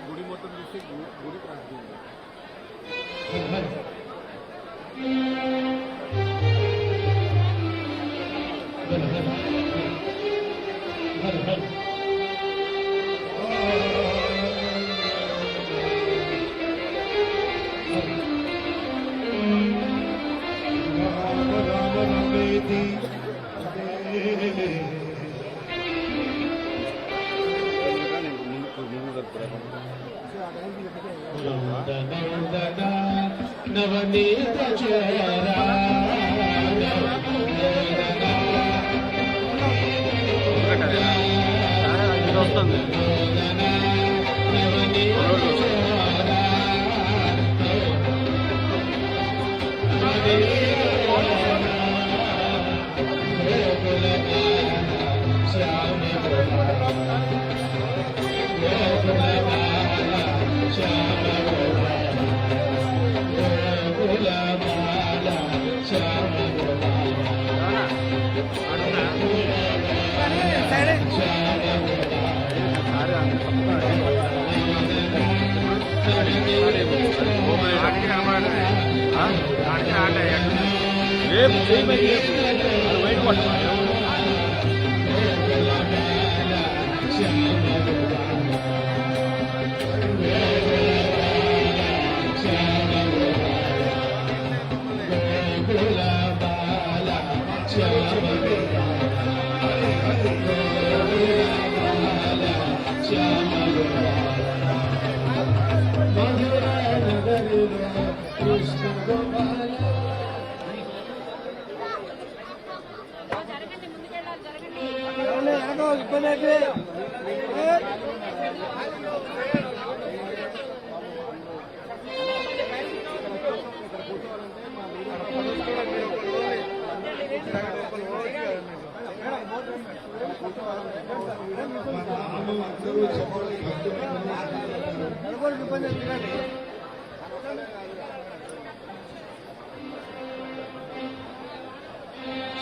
గుడి మొత్తం చూసి గుడి ప్రాంతం నవనీత వస్తుంది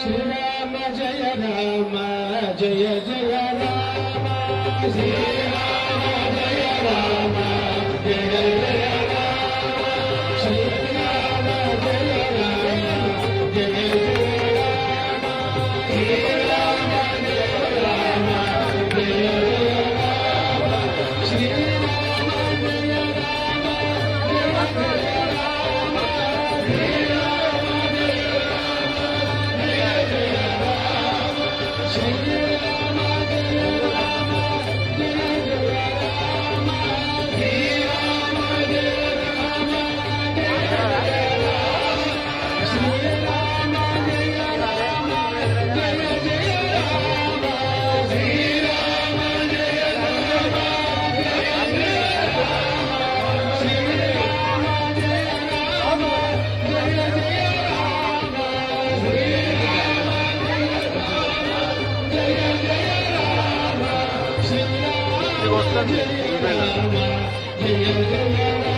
శ్రీరామ జయ రామ జయ జయ రామ శ్రీరామ జయ రామ జయ జయ రామ శ్రీరామ జయ రామ జయ జయ రామ శ్రీరామ జయ రామ జయ జయ రామ శ్రీరామ జయ రామ జయ జయ రామ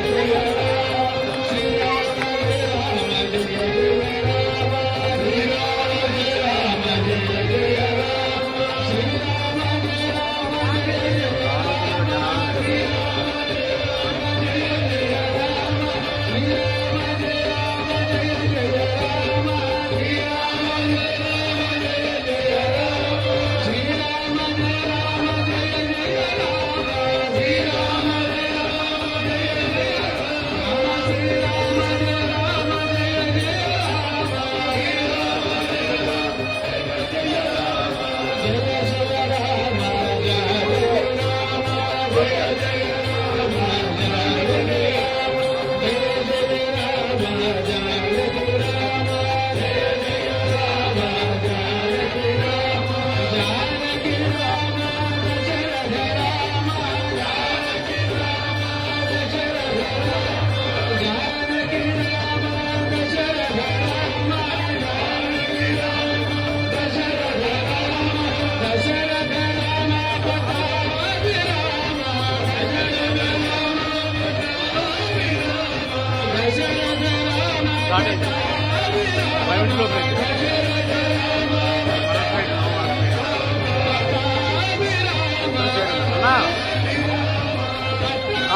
Jaya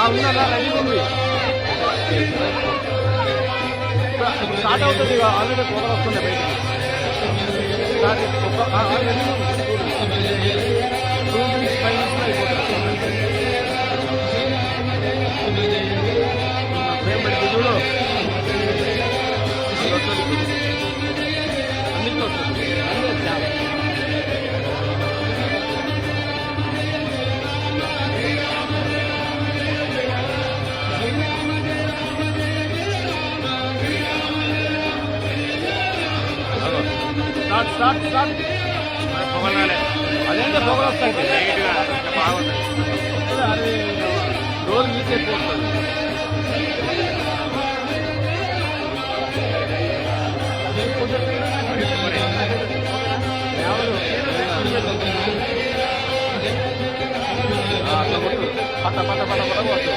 ఉందా రెడీ ఉంది స్టార్ట్ అవుతుంది ఆల్రెడీ పొగలు వస్తుంది బయటికి స్టార్ట్ 2 minutes 5 minutes అయిపోతుంది ఫ్రేమ్ పెట్టి చూడు అన్నింటిలో వస్తుంది స్టార్ట్ పొగలు రాలే అదేంటో పొగలు వస్తాయి లైట్గా బాగుంటాయి అది రోజు లీక్ అయిపోతుంది పట్ట పట్ట పట్ట పట్ట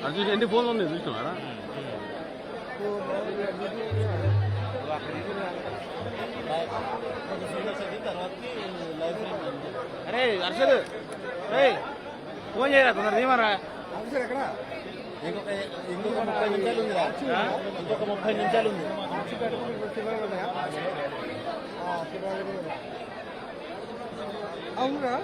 అది చూసి ఎన్ని ఫోన్లు ఉన్నాయి చూసినారా అరే హర్షద్ ఫోన్ చేయరా తొందర ఏమరా ఎక్కడ ఇంకొక 30 నిమిషాలు ఉంది ఇంకొక 30 నిమిషాలు ఉంది అవునురా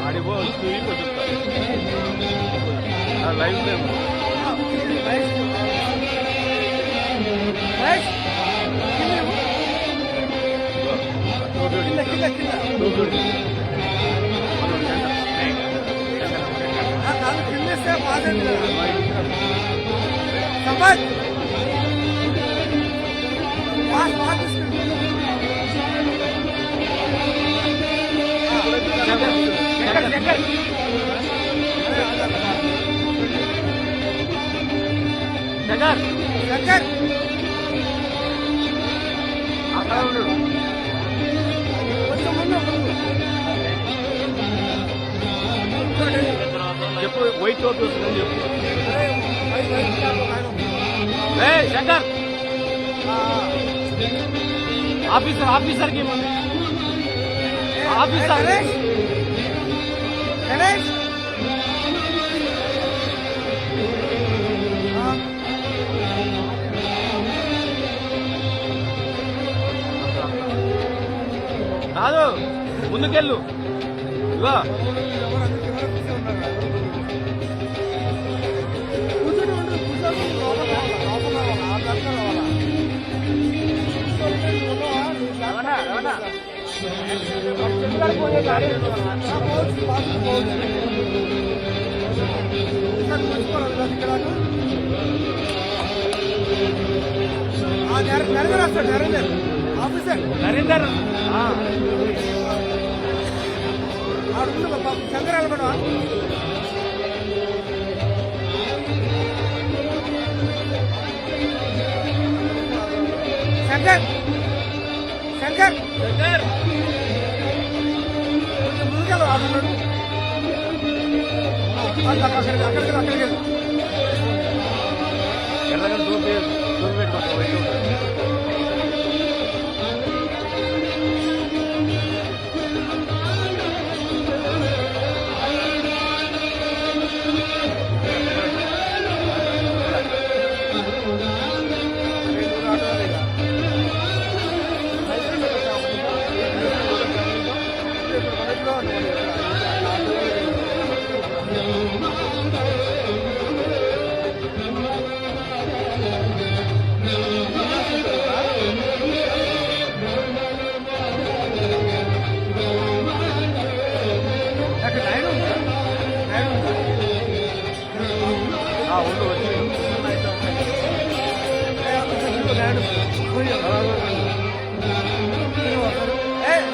ఆడిపో లైవ్ శంకర్ శంకర్ అక్కడ ఉండు చెప్పు వైట్ టోప్ వస్తుందని చెప్పు శంకర్ ఆఫీసర్కి ఆఫీసర్ గణేష్ కాదు ముందుకెళ్ళు ఇగో కూర్చొని ఆఫీసర్ నరేందర్ శంకర్ మేడం శంకర్ శంకర్ శంకర్ ముందుకెళ్ళు ఆడున్నాడు అక్కడికి ఎర్రగా దూపి పెట్టుకో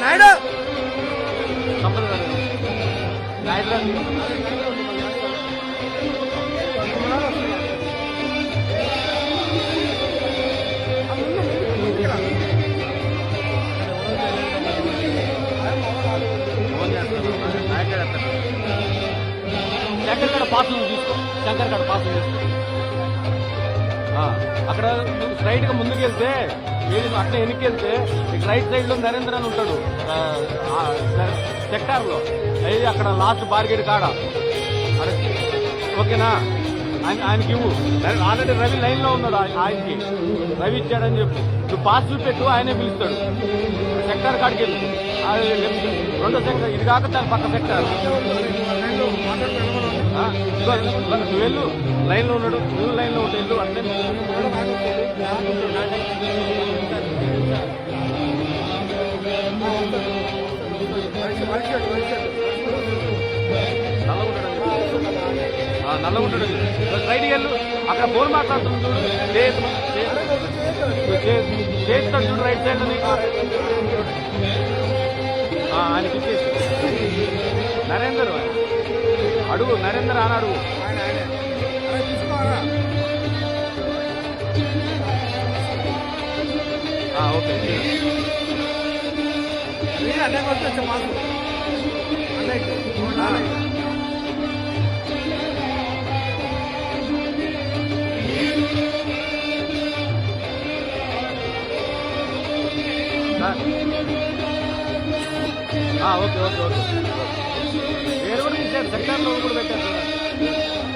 నాయుడు శంకర్ గడ పాసులు తీసుకో శంకర్ గడ పాసులు తీసుకో అక్కడ స్ట్రైట్ గా ముందుకు వెళ్తే అట్లా వెనక్కి వెళ్తే ఇక రైట్ సైడ్ లో నరేంద్ర అని ఉంటాడు సెక్టార్ లో అది అక్కడ లాస్ట్ బార్గేట్ కాడ ఓకేనా ఆయనకి ఇవ్వు ఆల్రెడీ రవి లైన్ లో ఉన్నాడు ఆయనకి రవి ఇచ్చాడని చెప్పు నువ్వు పాస్ చూపెట్టు ఆయనే పిలుస్తాడు సెక్టార్ కాడికి వెళ్ళు రెండో సెక్టార్ ఇది కాక దాని పక్క సెక్టార్ నువ్వు వెళ్ళు లైన్ లో ఉన్నాడు నువ్వు లైన్ లో ఉంటే వెళ్ళు అంటే నల్లగుంటాడు రైట్ వెళ్ళు అక్కడ ఫోన్ మాట్లాడుతుంది చేస్తాడు చూడు రైట్ సైడ్ నీకు ఆయనకి ఇచ్చేసి నరేందర్ అడుగు నరేందర్ అని అడుగు ఓకే ఓకే ఓకే ఓకే వేరే కూడా ఇచ్చారు సెక్టార్లో కూడా పెట్టారు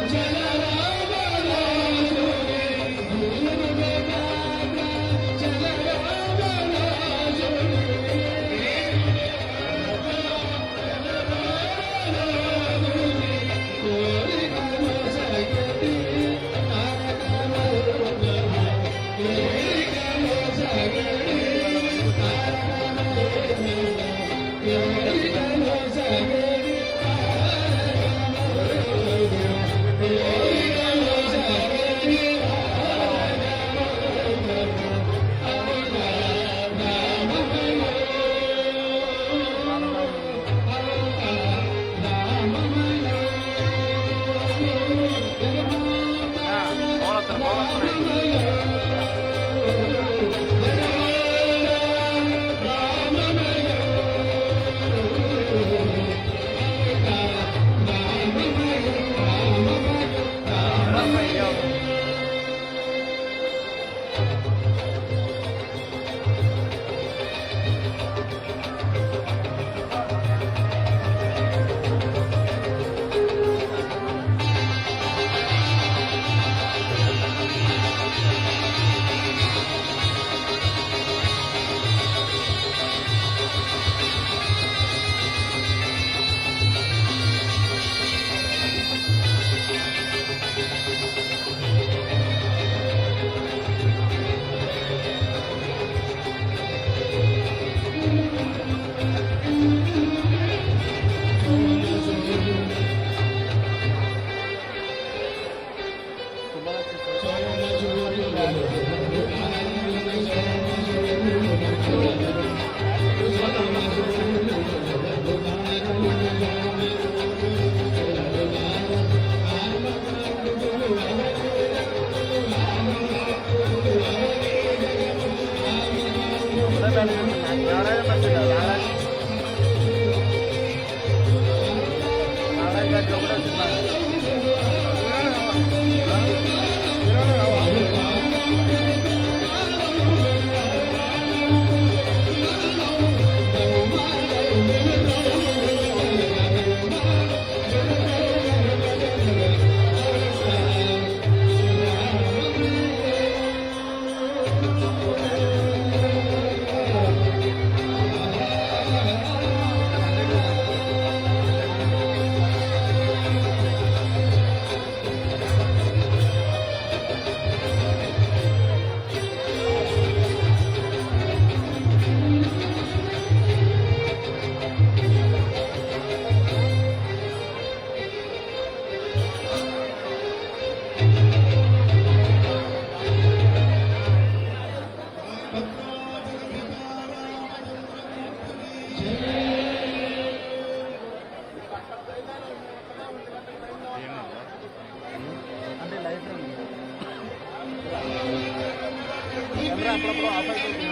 అప్పుడప్పుడు ఆఫ్ అవుతుంది.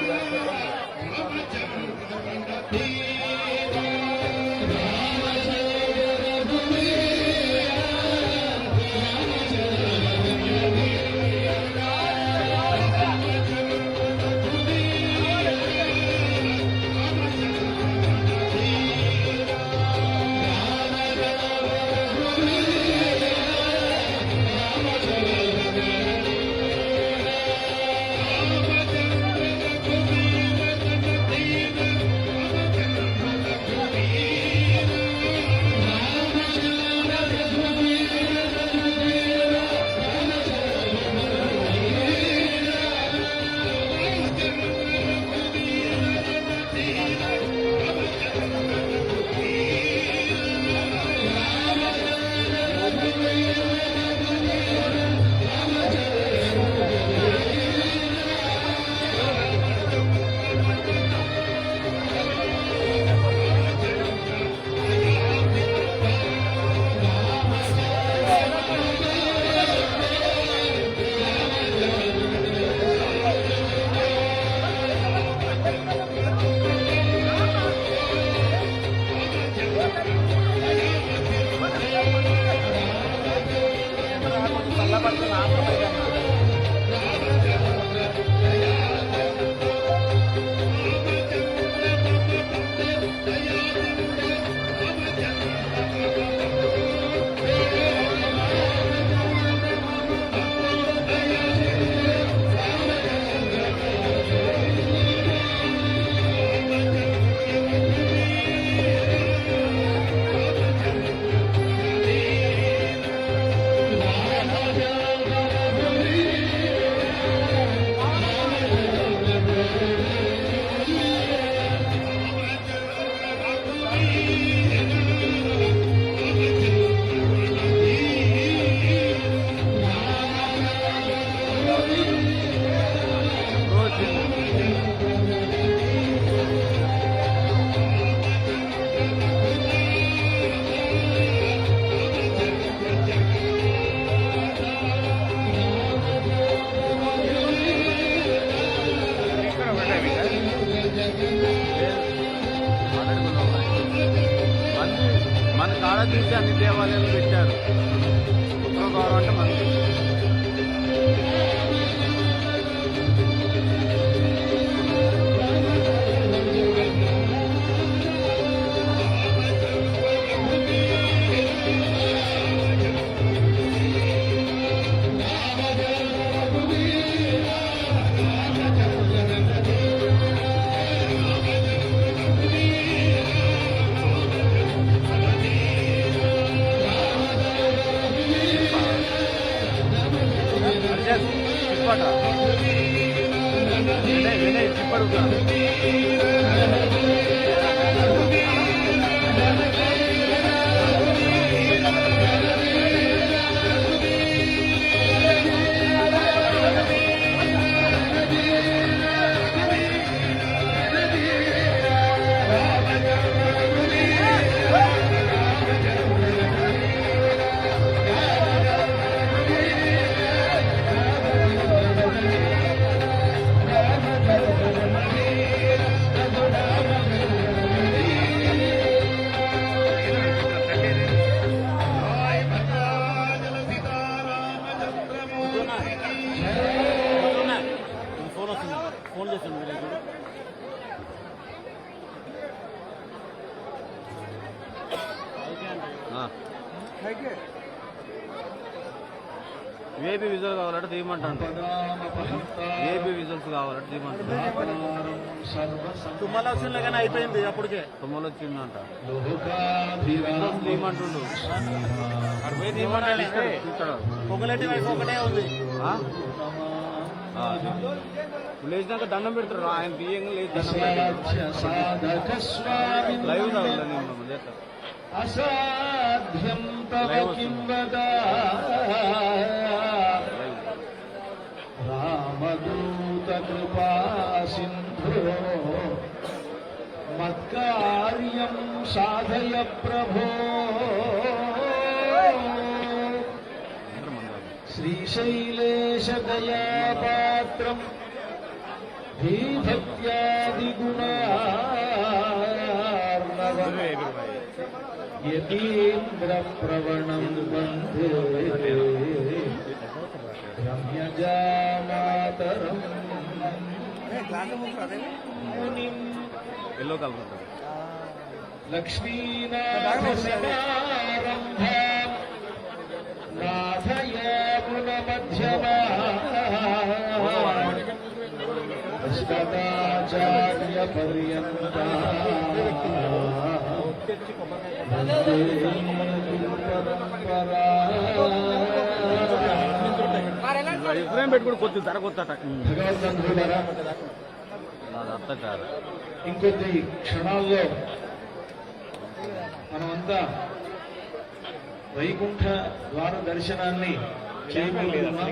మన కాడ చూసి అన్ని దేవాలయాలు పెట్టారు. ఉత్తర ద్వారం అంటే మనకి వినయ్ చిప్పడుగా ఫోన్ చేస్తాను విలేజ్ ఏబీ విజువల్ కావాలంటే తీయమంటాను. ఏబీ విజువల్స్ కావాలంటే తీయమంటాను. తుమ్మల వచ్చిందో కానీ అయిపోయింది అప్పటికే. తుమ్మలు వచ్చిందంట తీయమంటుండు. అక్కడ పోయి తీయమంటాడు చూస్తాడు. పొగలేటి వైపు ఒకటే ఉంది. లేచినాక దండం పెడతారు. ఆయన తీయంగా లేచి దండం పెడతారు. లైవ్ కావాలి అసాధ్యం తవ కిం వద రామదూత కృపా సింధో మత్కార్యం సాధయ ప్రభో శ్రీశైలేశ దయాపాత్రం ధీభక్త్యాదిగుణార్ణవం యతీంద్ర ప్రవణం వందే రమ్యజామాతరం మునిం ఎల్లో కలర్ ఉంటుంది. లక్ష్మీనాథసమారంభాం నాథయామునమధ్యమాం అష్టాచార్యపర్యంతా వందే గురుపరంపరా. ఇబ్రాహిం పెట్టుకుని కొద్ది ధర కొత్తట భగవంతుడా, అర్థం కాదు. ఇంకొద్ది క్షణాల్లో మనమంతా వైకుంఠ ద్వార దర్శనాన్ని చేయబోతున్నాం.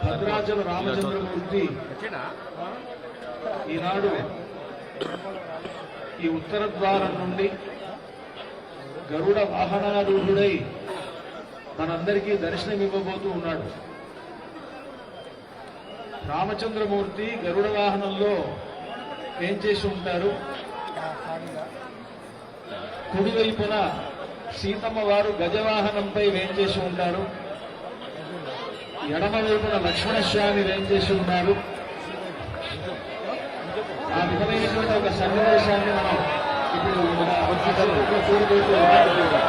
భద్రాచల రామచంద్రమూర్తి ఈనాడు ఈ ఉత్తర ద్వారం నుండి గరుడ వాహనారూఢుడై మనందరికీ దర్శనమివ్వబోతూ ఉన్నాడు. రామచంద్రమూర్తి గరుడ వాహనంలో ఏం చేసి ఉంటారు? కుడివైపున సీతమ్మ వారు గజవాహనంపై వేంచేసి ఉంటారు. ఎడమ వైపున లక్ష్మణస్వామి వేంచేసి ఉన్నారు. ఆ విధమైనటువంటి ఒక సన్నివేశాన్ని మనం ఇప్పుడు చూడబోతూ అందరూ ఒకసారి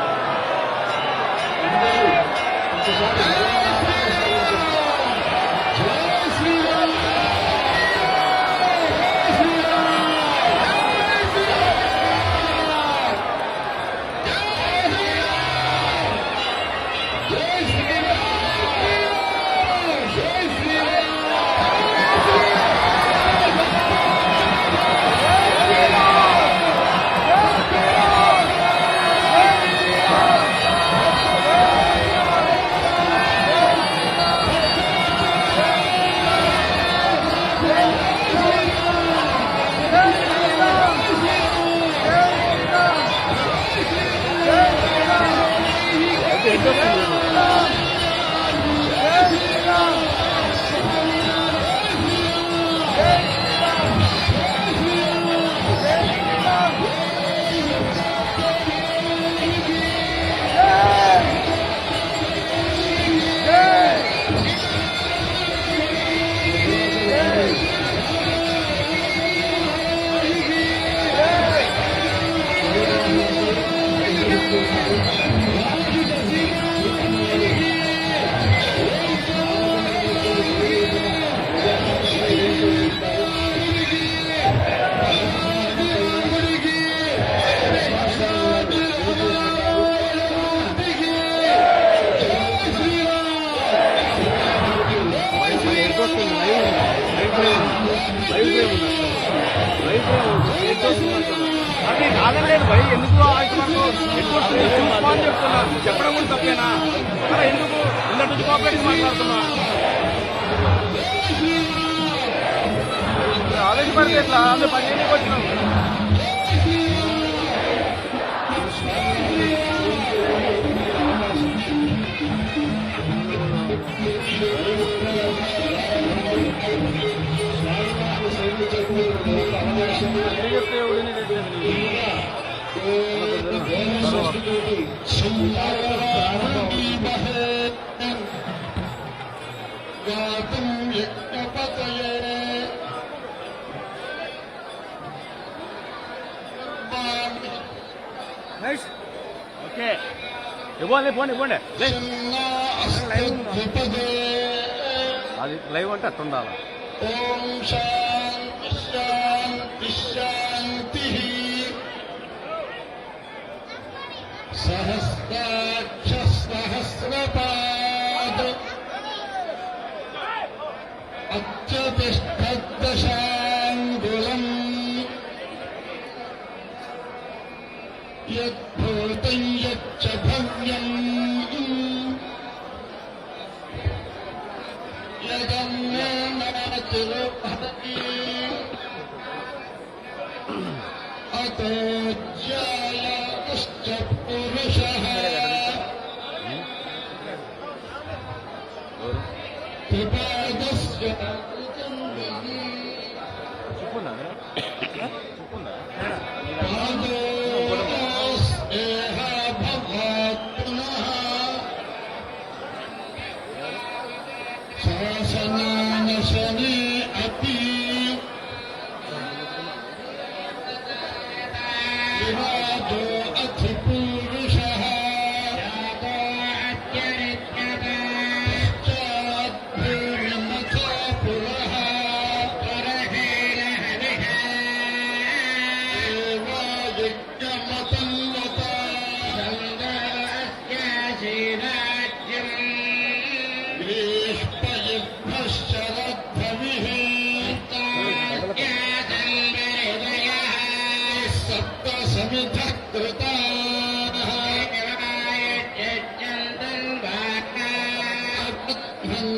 అది కాదలేదు భయ్, ఎందుకు చూసుకోని చెప్తున్నారు. చెప్పడం కూడా తప్పేనా? అలా ఎందుకు ఇంత నుంచి కోఆపరేటివ్ మాట్లాడుతున్నా? ఆలోచించబడితే ఎట్లా? అందులో పని చేయడానికి వచ్చినాం. ఓకే, ఇవ్వండి, పోండి ఇవ్వండి. అది లైవ్ అంటే అట్లా ఉండాలి. ఓం శాంతి శాంతి శాంతి. సహస్రాక్ష సహస్రపాద అత్యతిష్టదశాంగులం యద్భూతం యచ్చ భవ్యం యదన్యనాతిర్భవతి అతో జాయతుశ్చ పురుషః త్రిపాద ग्रीष्मयुद्धश्चरद्भविः सप्तसमिधः कृताः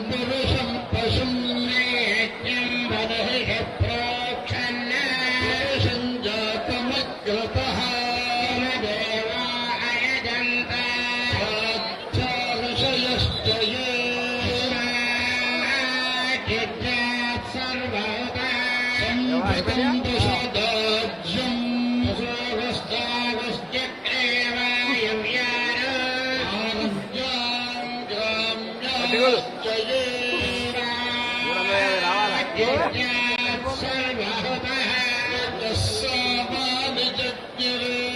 पुरुषं पशुं पुरुषं जातमग्रतः ऋषयश्च ये संवितं दशदाज्यम् ग्राम्याश्च ये यस्सामानि जज्ञिरे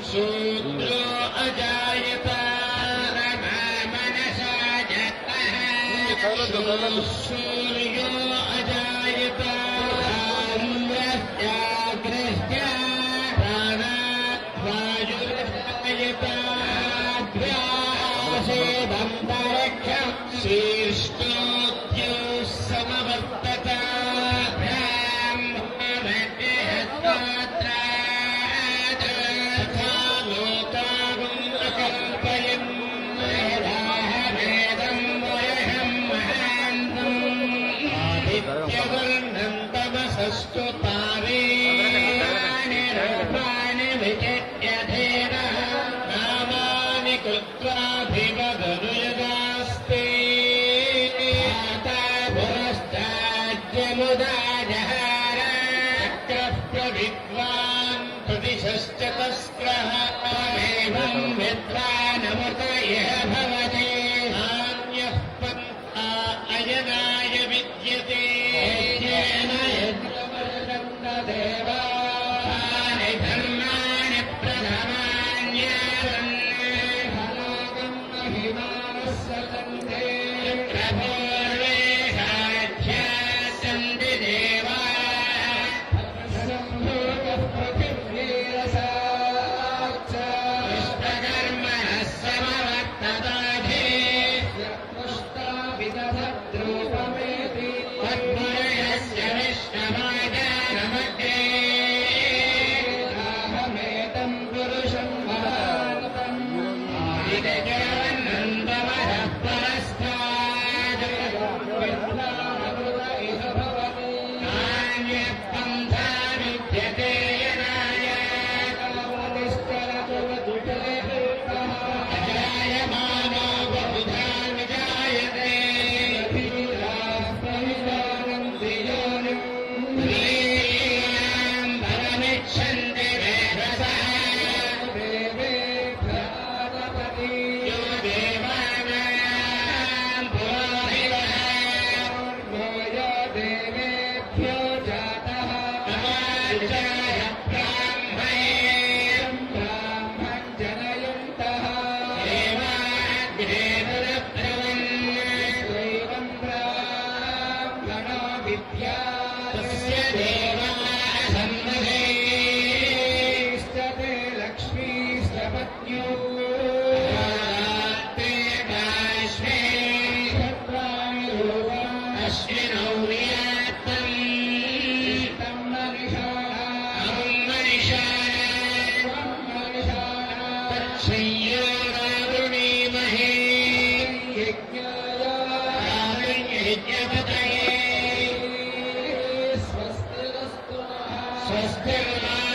शूद्रो अजायत मनसा सूर्यो अजायत शीर्ष्टोद्यो समवर्तत तथा लोकागुम् अकल्पयन् वेदं वयहं महान्तम् आदित्यवर्णं तमसस्तु तारे निरूपाणि विचित्य धेनः नामानि कृत्वाभिवदनु यदास्ते मुदाजहार चक्रप्रविद्वान् प्रतिशश्च तस्क्रः एवं विद्वानमृत इह भवते नान्यः पन्था अयनाय विद्यते येन यज्ञपरिषन्ददेवानि धर्माणि प्रथमान्यासन् महिमानः सतन्ते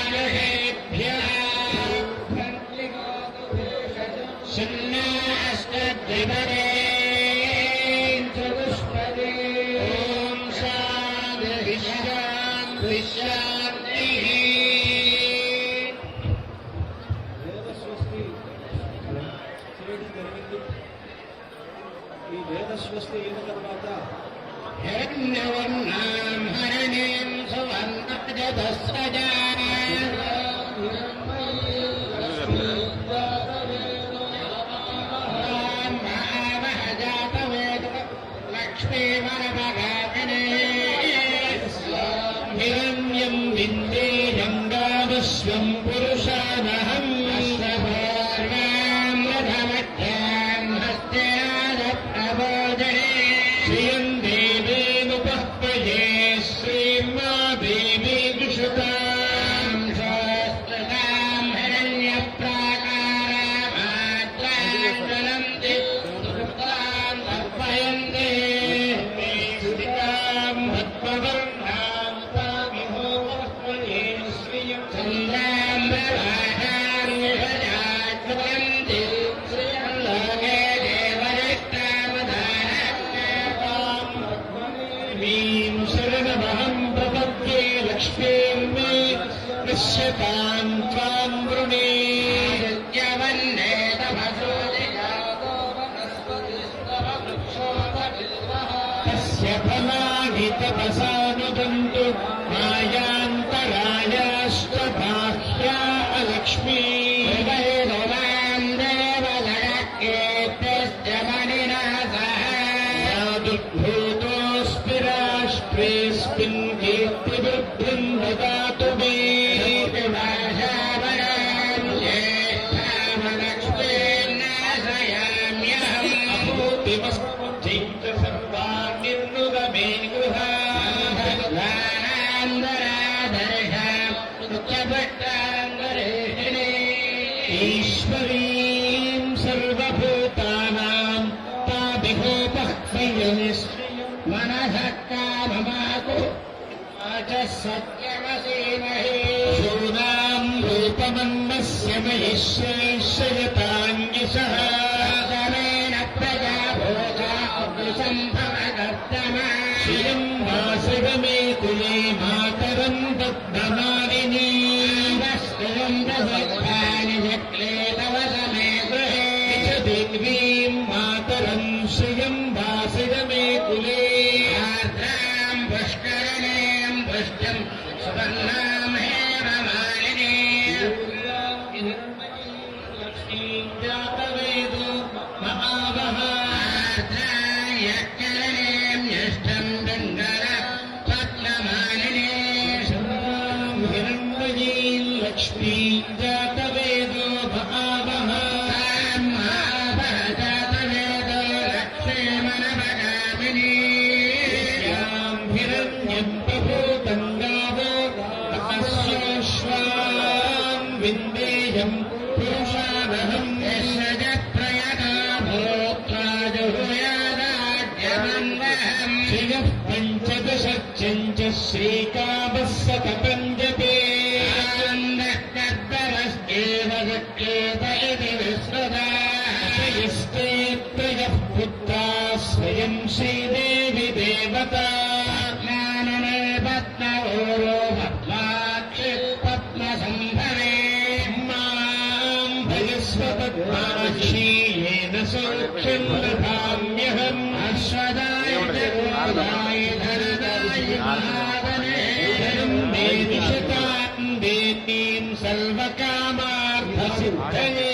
स्वस्तिर्मानुषेभ्यः शन्नाष्टद्विपदे चतुष्पदे ॐ शान्तिः शान्तिः शान्तिः ఈ వేద స్వస్తి అయిన తర్వాత हिरण्यवर्णां हरिणीं सुवर्णजतस्रजा महामहजातवेद लक्ष्मीवरभगामिने हिरण्यं विन्देयं गावस्वं पुरुषानहम् अश्वभार्यामृतमध्यां हस्त्यादप्रबोधने श्रियं देवीमुपह्वये श्रीमा देवी विशुतां सहस्रतां हिरण्यप्राकारामात्रां ज्वलन्ति सुप्तां तर्पयन्ते स्थितां भद्मवर्णां तामिहोपह्वये श्रियं चन्द्रां प्रभाषां निषजाज्वलन्ति श्रियं लोके देवरिष्टावधानां शरणमहं प्रपद्ये लक्ष्मीं मे पश्यतां त्वां वृणे यवन्ने तस्य फलानि तपसानुदन्तु मायान्तरायाश्च बाह्या अलक्ष्मी हृदयेदवां देवलयकेत्यश्च मणिना सह यादुद्भूतोऽस्मि राष्ट्रेऽस्मिन् कीर्तिवृद्धिं ददातु मे भाषावरां ज्येष्ठामलक्ष्मीं नाशयाम्यहम् अभूतिमस्मृतिञ्च सर्वान्निर्नुद मे गृहान्दरादर्शां ईश्वरीं सर्वभूतानां ताभिहोपह्वये मनः काममातु च सत्यमसीमहे शूनां रूपमन्नस्य मयि श्रेष्ठयताङ्गिशः तमेन प्रजा भोजा सम्भवदत्तमा श्रियं वासगमे कुले मातरं दत्तमालिनी श्रियं दशक्तानि शक्ले तव समे गृहे च देवीं मातरं श्रियं वासगमे कुले आर्द्रां पुष्करणीं पुष्टं सुवर्णां हेममालिनी लक्ष्मीं जातवेदो महावः आर्द्रायकरणीं ज्येष्ठं गङ्गल पद्ममालिनी हिरण्मयीं लक्ष्मीं जातवेदो महावः जातवेदो लक्ष्मीमनभगामिनी यां हिरण्यं प्रभूतं गावो तपस्योश्वां विन्देयं पुरुषानहं यस्य प्रयता भूत्वा जुहुयादाद्यमन्वहम् श्रियः पञ्चदशच्यञ्च श्रीकामः सतपञ्जते आनन्दकर्दमस्येव शक्येत इति विश्रुता यस्ते त्रयः पुत्राः स्वयं श्रीदेवि देवता ज्ञानने पद्मवोरो पद्माक्षि पद्मसम्भवे मां भजस्व पद्माक्षी येन सौख्यं लभाम्यहम् अश्वदाय जगदाय धरदाय महावने धनं मे दिशतां देवीं सर्वकामार्थसिद्धये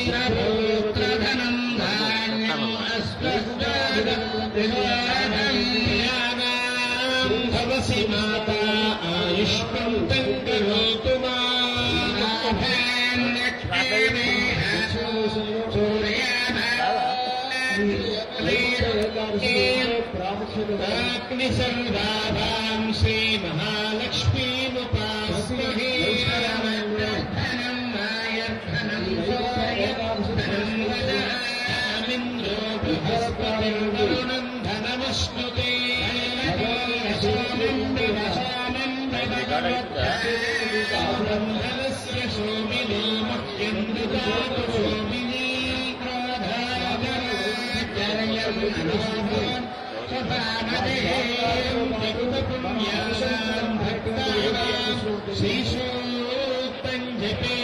प्रभूत्रधनं धान्यम् अस्वस्वादम् ज्ञानां भवसि माता आयुष्मन्तं करोतु मां लक्ष्मीमेह अग्निसर्वाभां श्रीमहालक्ष्मीमुपास्महे धनं मायर्धनं धनं वदामिन्द्रो बृहस्पतिर्वरुणं धनमश्नुते धनस्य शोभिनी मह्यं ददातु शोभिनी శ్రీసూక్తం జపే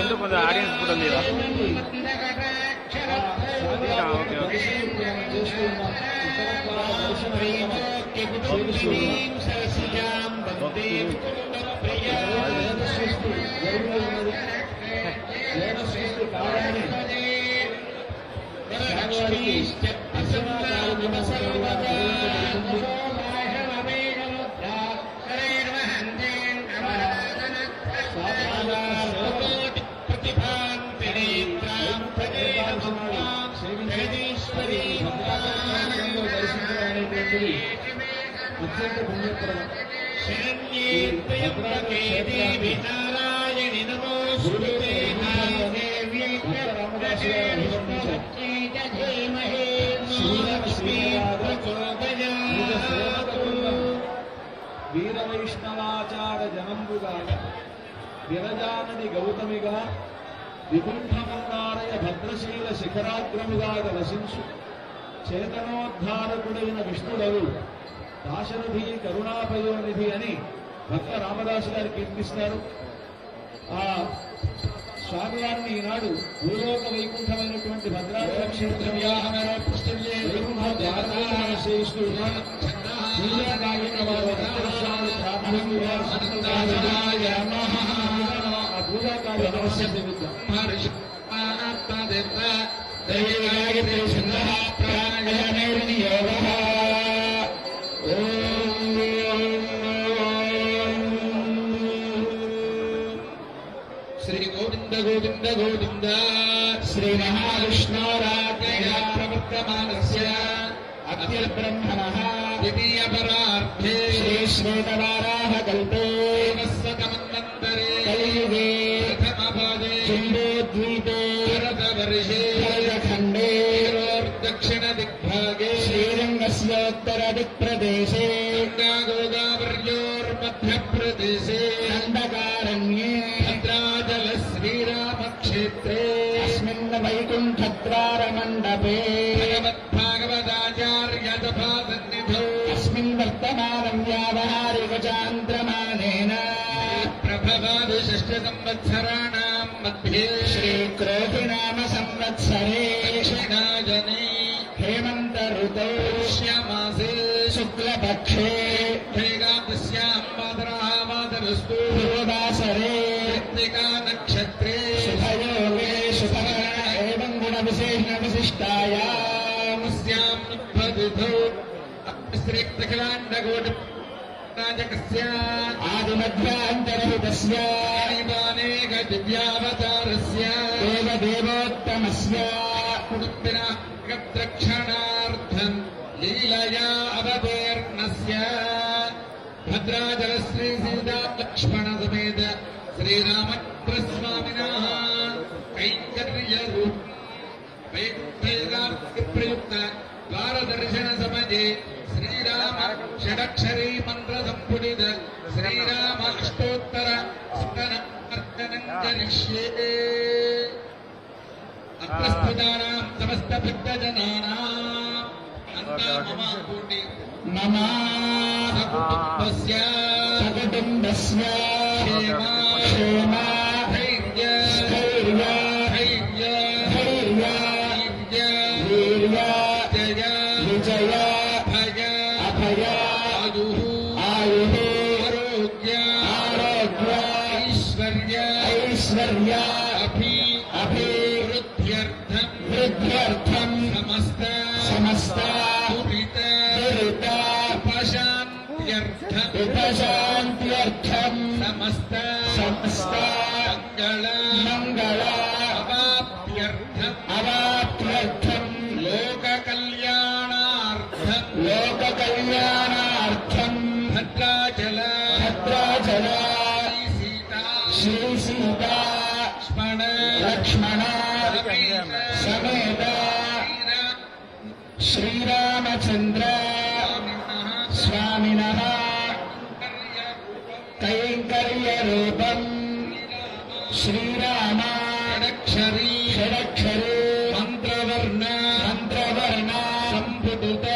ఎందుకు ఆడియన్స్ కూడా లేదా? Okay okay. అత్యంత పుణ్యప్రదం. నారాయణి నమోస్తుతే వీర వైష్ణవాచార జనంబుగా విరజానని గౌతమిగా వికుంఠమందారయ భద్రశీల శిఖరాగ్రముగా వసించు చేతనోద్ధారకుడైన విష్ణుడవు దాశరథి కరుణాపయోనిధి అని భక్త రామదాసు గారు కీర్తిస్తారు. ఆ స్వామివారిని ఈనాడు భూలోక వైకుంఠమైనటువంటి భద్రాచల క్షేత్రం వైకుంఠ ద్వారాలను సేవిస్తూ ఉన్నాడు. ఆ పూజాకార్య అవశ్యం సేవిద్దాం. శ్రీ గోవింద గోవింద గోవింద శ్రీ మహావిష్ణోరాజ్ఞయ ప్రవర్తమానస్య అద్య బ్రహ్మణః ద్వితీయ పరార్థే శ్రీ శ్వేతవారాహ కల్పే వత్సకమన్వంతరే కలియుగే ప్రథమ పాదే సింధూద్వీపే భరతవర్షే భరతఖండే దక్షిణ దిగ్భాగే శ్రీరంగస్యోత్తర దిక్ప్రదేశే గంగా గోదావర్యోర్మధ్యప్రదేశే దండకారణ్యే భద్రాచల శ్రీరామక్షేత్రే అస్మిన్ వైకుంఠద్వారమండపే భగవద్భాగవతాచార్య సభాసన్నిధౌ అస్మిన్ వర్తమానం వ్యావహారికచాంద్రమానేన ప్రభవాది షష్ఠ సంవత్సరాణాం మధ్యే శ్రీక్రోధి నామ సంవత్సరే దక్షిణాయనే हेमंत ऋतौ श्यामासे शुक्लपक्षे भेगादस्यां मातरस्तु पूर्ववासरे कृत्तिका नक्षत्रे शुभयोगे शुभकरण एवं गुणविशेषण विशिष्टायामस्यां पदितौ श्रीकृष्णाण्डकोटि राजकस्य आदिमध्यान्तरहितस्य दैवानेक दिव्यावतारस्य देवदेवोत्तमस्य रक्षणार्थं लीलया अवतीर्णस्य भद्राचल श्री सीता लक्ष्मण समेत श्रीरामचन्द्रस्वामिनः कैङ्कर्यरूप प्रयुक्त द्वारदर्शन समये श्रीराम षडक्षरी मंत्र संपुटित श्रीराम अष्टोत्तर स्तनमर्दनं करिष्ये अप्रस्तुतानां समस्त भक्तजनानां अन्ताममाकोटि नमः सकुटुम्बस्य क्षेम धैर्य वीर्य कल्या अभिवृद्ध्यर्थं समस्त दुरित उपशान्त्यर्थं समस्त मंगल अवाप्त्यर्थं लोककल्याणार्थं भद्राचल श्री सीता लक्ष्मण समेत श्रीरामचंद्र स्वामिनः कैंकर्य रूपं श्रीराम षडक्षरी मंत्रवर्ण संपुटित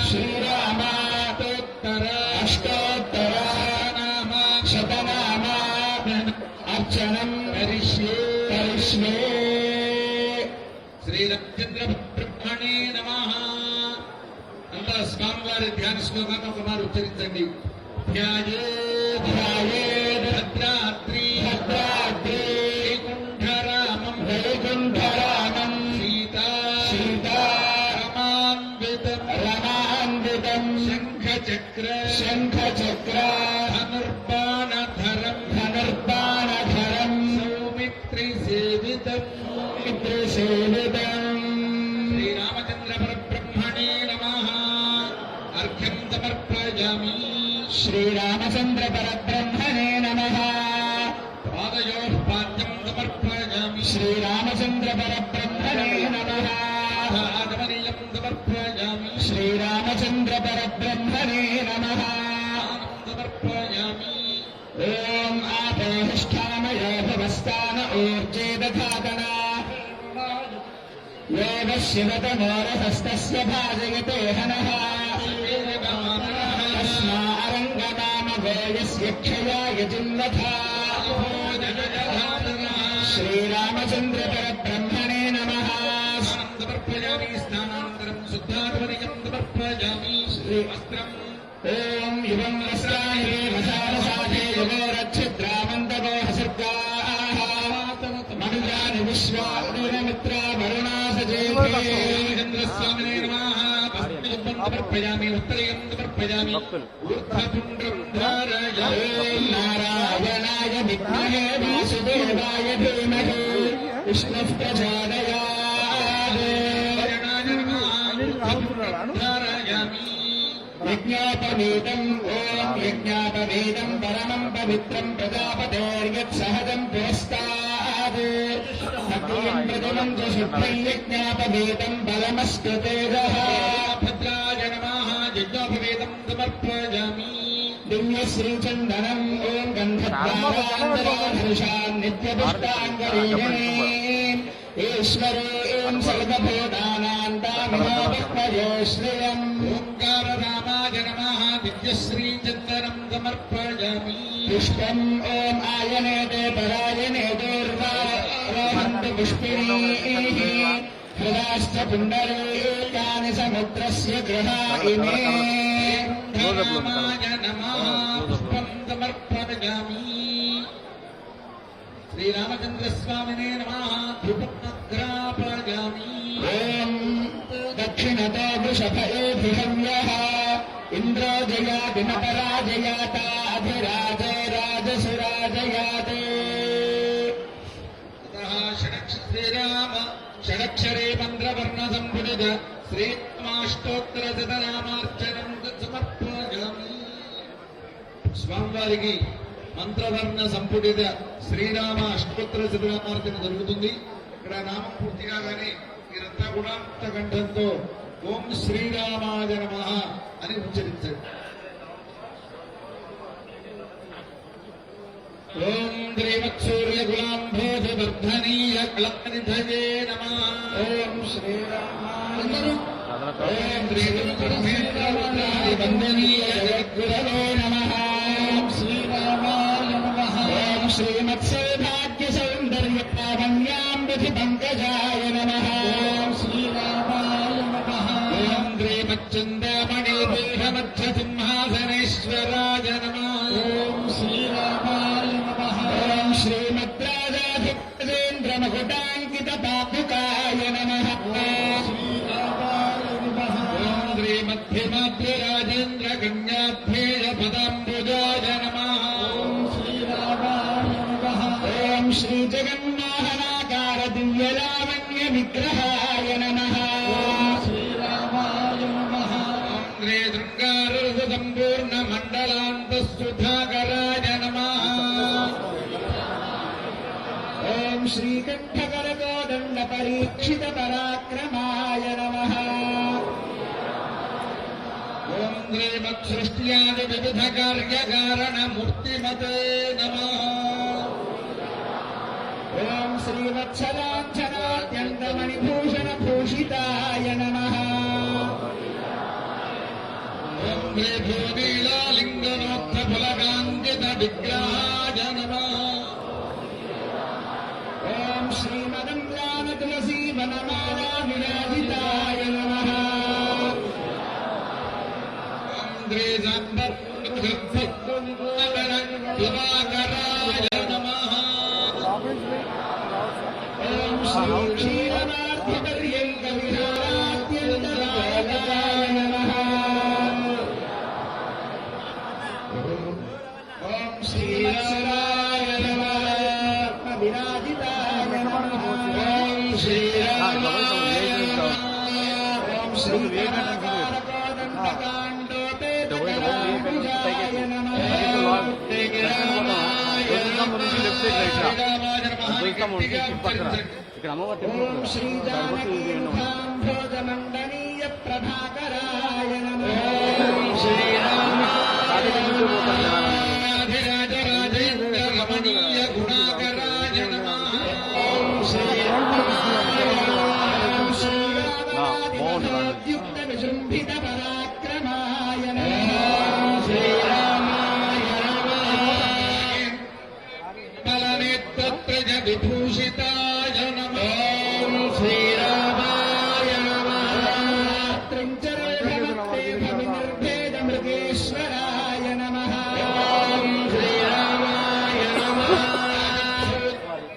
श्रीराम अष्टोत्तर शतनाम अर्चनं करिष्ये శ్రీరామచంద్ర బ్రహ్మణే నమః. అంతా స్వామివారి ధ్యాన శ్లోకాన్ని ఒకమారు ఉచ్చరించండి. ధ్యాయేద్ భద్రాద్రి వైకుంఠరామం సీతారమాన్వితం శంఖచక్ర ధనుర్బాణధరం సౌమిత్రి సేవితం శ్రీరామచంద్ర పరబ్రహ్మణే నమః. అర్ఘ్యం సమర్పయామి. శ్రీరామచంద్ర పరబ్రహ్మణే నమః. పాదయోః పాద్యం సమర్పయామి. శ్రీరామచంద్ర పరబ్రహ్మణే నమః. ఆగమనీయం సమర్పయామి. శ్రీరామచంద్ర పరబ్రహ్మణే నమః. సమర్పయామి. ఓం ఆపోహిష్ఠామయ భవస్థాన ఊర్జే దధాతన యోగ శివతమోరహస్తస్య భాజయతే హనః తస్మారంగనామ వేయస్య క్షయాయ జిన్వథా. శ్రీరామచంద్ర పరబ్రహ్మణే నమః. సమర్పయామి. స్నానానంతరం శుద్ధాత్మనికం సమర్పయామి. శ్రీవస్త్రం ఓం యువం వస్త్రాణి దేవసారసాధే యుగోరచ్ఛిద్రామంతగో హసర్గాః మనుజాని విశ్వామిత్రా వరుణాసజేంద్రస్వామినే నమః. సమర్పయామి. ఉత్తరయం సమర్పయామి. ఊర్ధ్వపుండ్రం ధారయామి. నారాయణాయ విద్మహే వాసుదేవాయ ధీమహి విష్ణుః ప్రచోదయాత్. ధారయామి. యజ్ఞాపవేదం ఓం యజ్ఞాపవేదం పరమం పవిత్రం ప్రజాపతేర్యత్సహజం పురస్తాద్ సత్యం ప్రథమం చ శుద్ధం యజ్ఞాపవేదం బలమస్తు తేజః. భద్రాయ నమః. యజ్ఞాపవేదం సమర్పయామి. దివ్యశ్రీచందనం ఓం గంధద్వారాంతరాధృషాన్ నిత్యపుష్టాంగరీణే ఈశ్వరే ఓం సర్వభూతానాం దామినోపక్మయే శ్రియం. ఓంకార రామాయ నమః. దివ్యశ్రీచందనం సమర్పయామి. పుష్పం ఓం ఆయనేతే పరాయనేతోర్వారోహంతు పుష్పిణీః హృదాశ్చ పుండరీకాని సముద్రస్య గృహాయినే. రామాయ నమః. పుష్పం సమర్పయామి. శ్రీరామచంద్రస్వామినే నమః. ధూపగ్రాపయామి. ఓం దక్షిణతో వృషభయోభిహవ్యః ఇంద్రో జయాతి న పరాజయాతాధిరాజో రాజసురాజయాతే. శ్రీరామ షడక్షరే మంత్రవర్ణ సంపుటిత శ్రీరామాష్టోత్తర శతనామార్చనం సమర్పయామి. స్వామివారికి మంత్రవర్ణ సంపుటిత శ్రీరామ అష్టోత్తర శతనామార్చన జరుగుతుంది. ఇక్కడ నామం పూర్తి కాగానే మీరంతా కూడా కంఠంతో ఓం శ్రీరామాయ నమః అని ఉచ్చరించండి. ఓం శ్రీమత్సూర్యగులాంబోధవర్ధనీయ కళనిధయే నమః. ఓం శ్రీరామాయ నమః. ఓం శ్రీమద్బ్రహ్మేంద్రవందనీయ జగద్గురవే నమః. ఓం శ్రీరామాయ నమః. ఓం శ్రీమత్సౌభాగ్య సౌందర్య ప్రావణ్యాం విధి పంకజాయ నమః. ఓం శ్రీరామాయ నమః. ఓం శ్రీమచ్చందామణి పీఠమధ్య సింహాసనేశ్వరాయ నమః. ఓం శ్రీరామాయ నమః. శ్రీ జగన్మోహనాకార దివ్యలావణ్య విగ్రహాయ నమః. శ్రీరామాయ నమః. శ్రీ దుర్గారస సంపూర్ణ మండలాంతఃసుధాకరాయ నమః. ఓం శ్రీకంఠకరకోదండ పరీక్షిత పరాక్రమాయ నమః. ఓం శ్రీమత్సృష్ట్యాది వివిధ కార్యకారణ మూర్తిమతే నమః. ఓం శ్రీవత్సలాంఛనాద్యంతమణిభూషణ భూషితాయ నమః. ఓం భూనీలాలింగనోక్త ఫలకాంకిత విగ్రహాయ నమః. ఓం శ్రీమదంగాన తులసీ వనమాలా విరాజితాయ నమః. ఓం దివాకరాయ నమః. ఓం శ్రీ క్షీరమార్ధిపర్యంక విహారాత్యంతరాయకాయ నమః. ఓం శ్రీరామాయ నమః. విరాజితాయ నమః. ఓం శ్రీరామాయ నమః. ఓం శ్రీకారకోదండకాండోపేతకరాంబుజాయ నమః. ఇక్కడ అమ్మవారి ఓం శ్రీ జానకీర్భాంభోజమండనీయ ప్రభాకరాయ నమః. ఓం శ్రీరామాధిరాజరాజేంద్ర రమణీయ గుణాకరాయ నమః. ఓం శ్రీరామాదిమధోద్యుక్త విజృంభిత పరాక్రమాయ నమః. ఓం శ్రీరామాయ నమః. బలనేత్రత్రజ విభూషితాయ నమః. ఓం శ్రీరామాయ నమః. త్రించరేభమత్తేభవినిర్భేద మృగేశ్వరాయ నమః. ఓం శ్రీరామాయ నమః.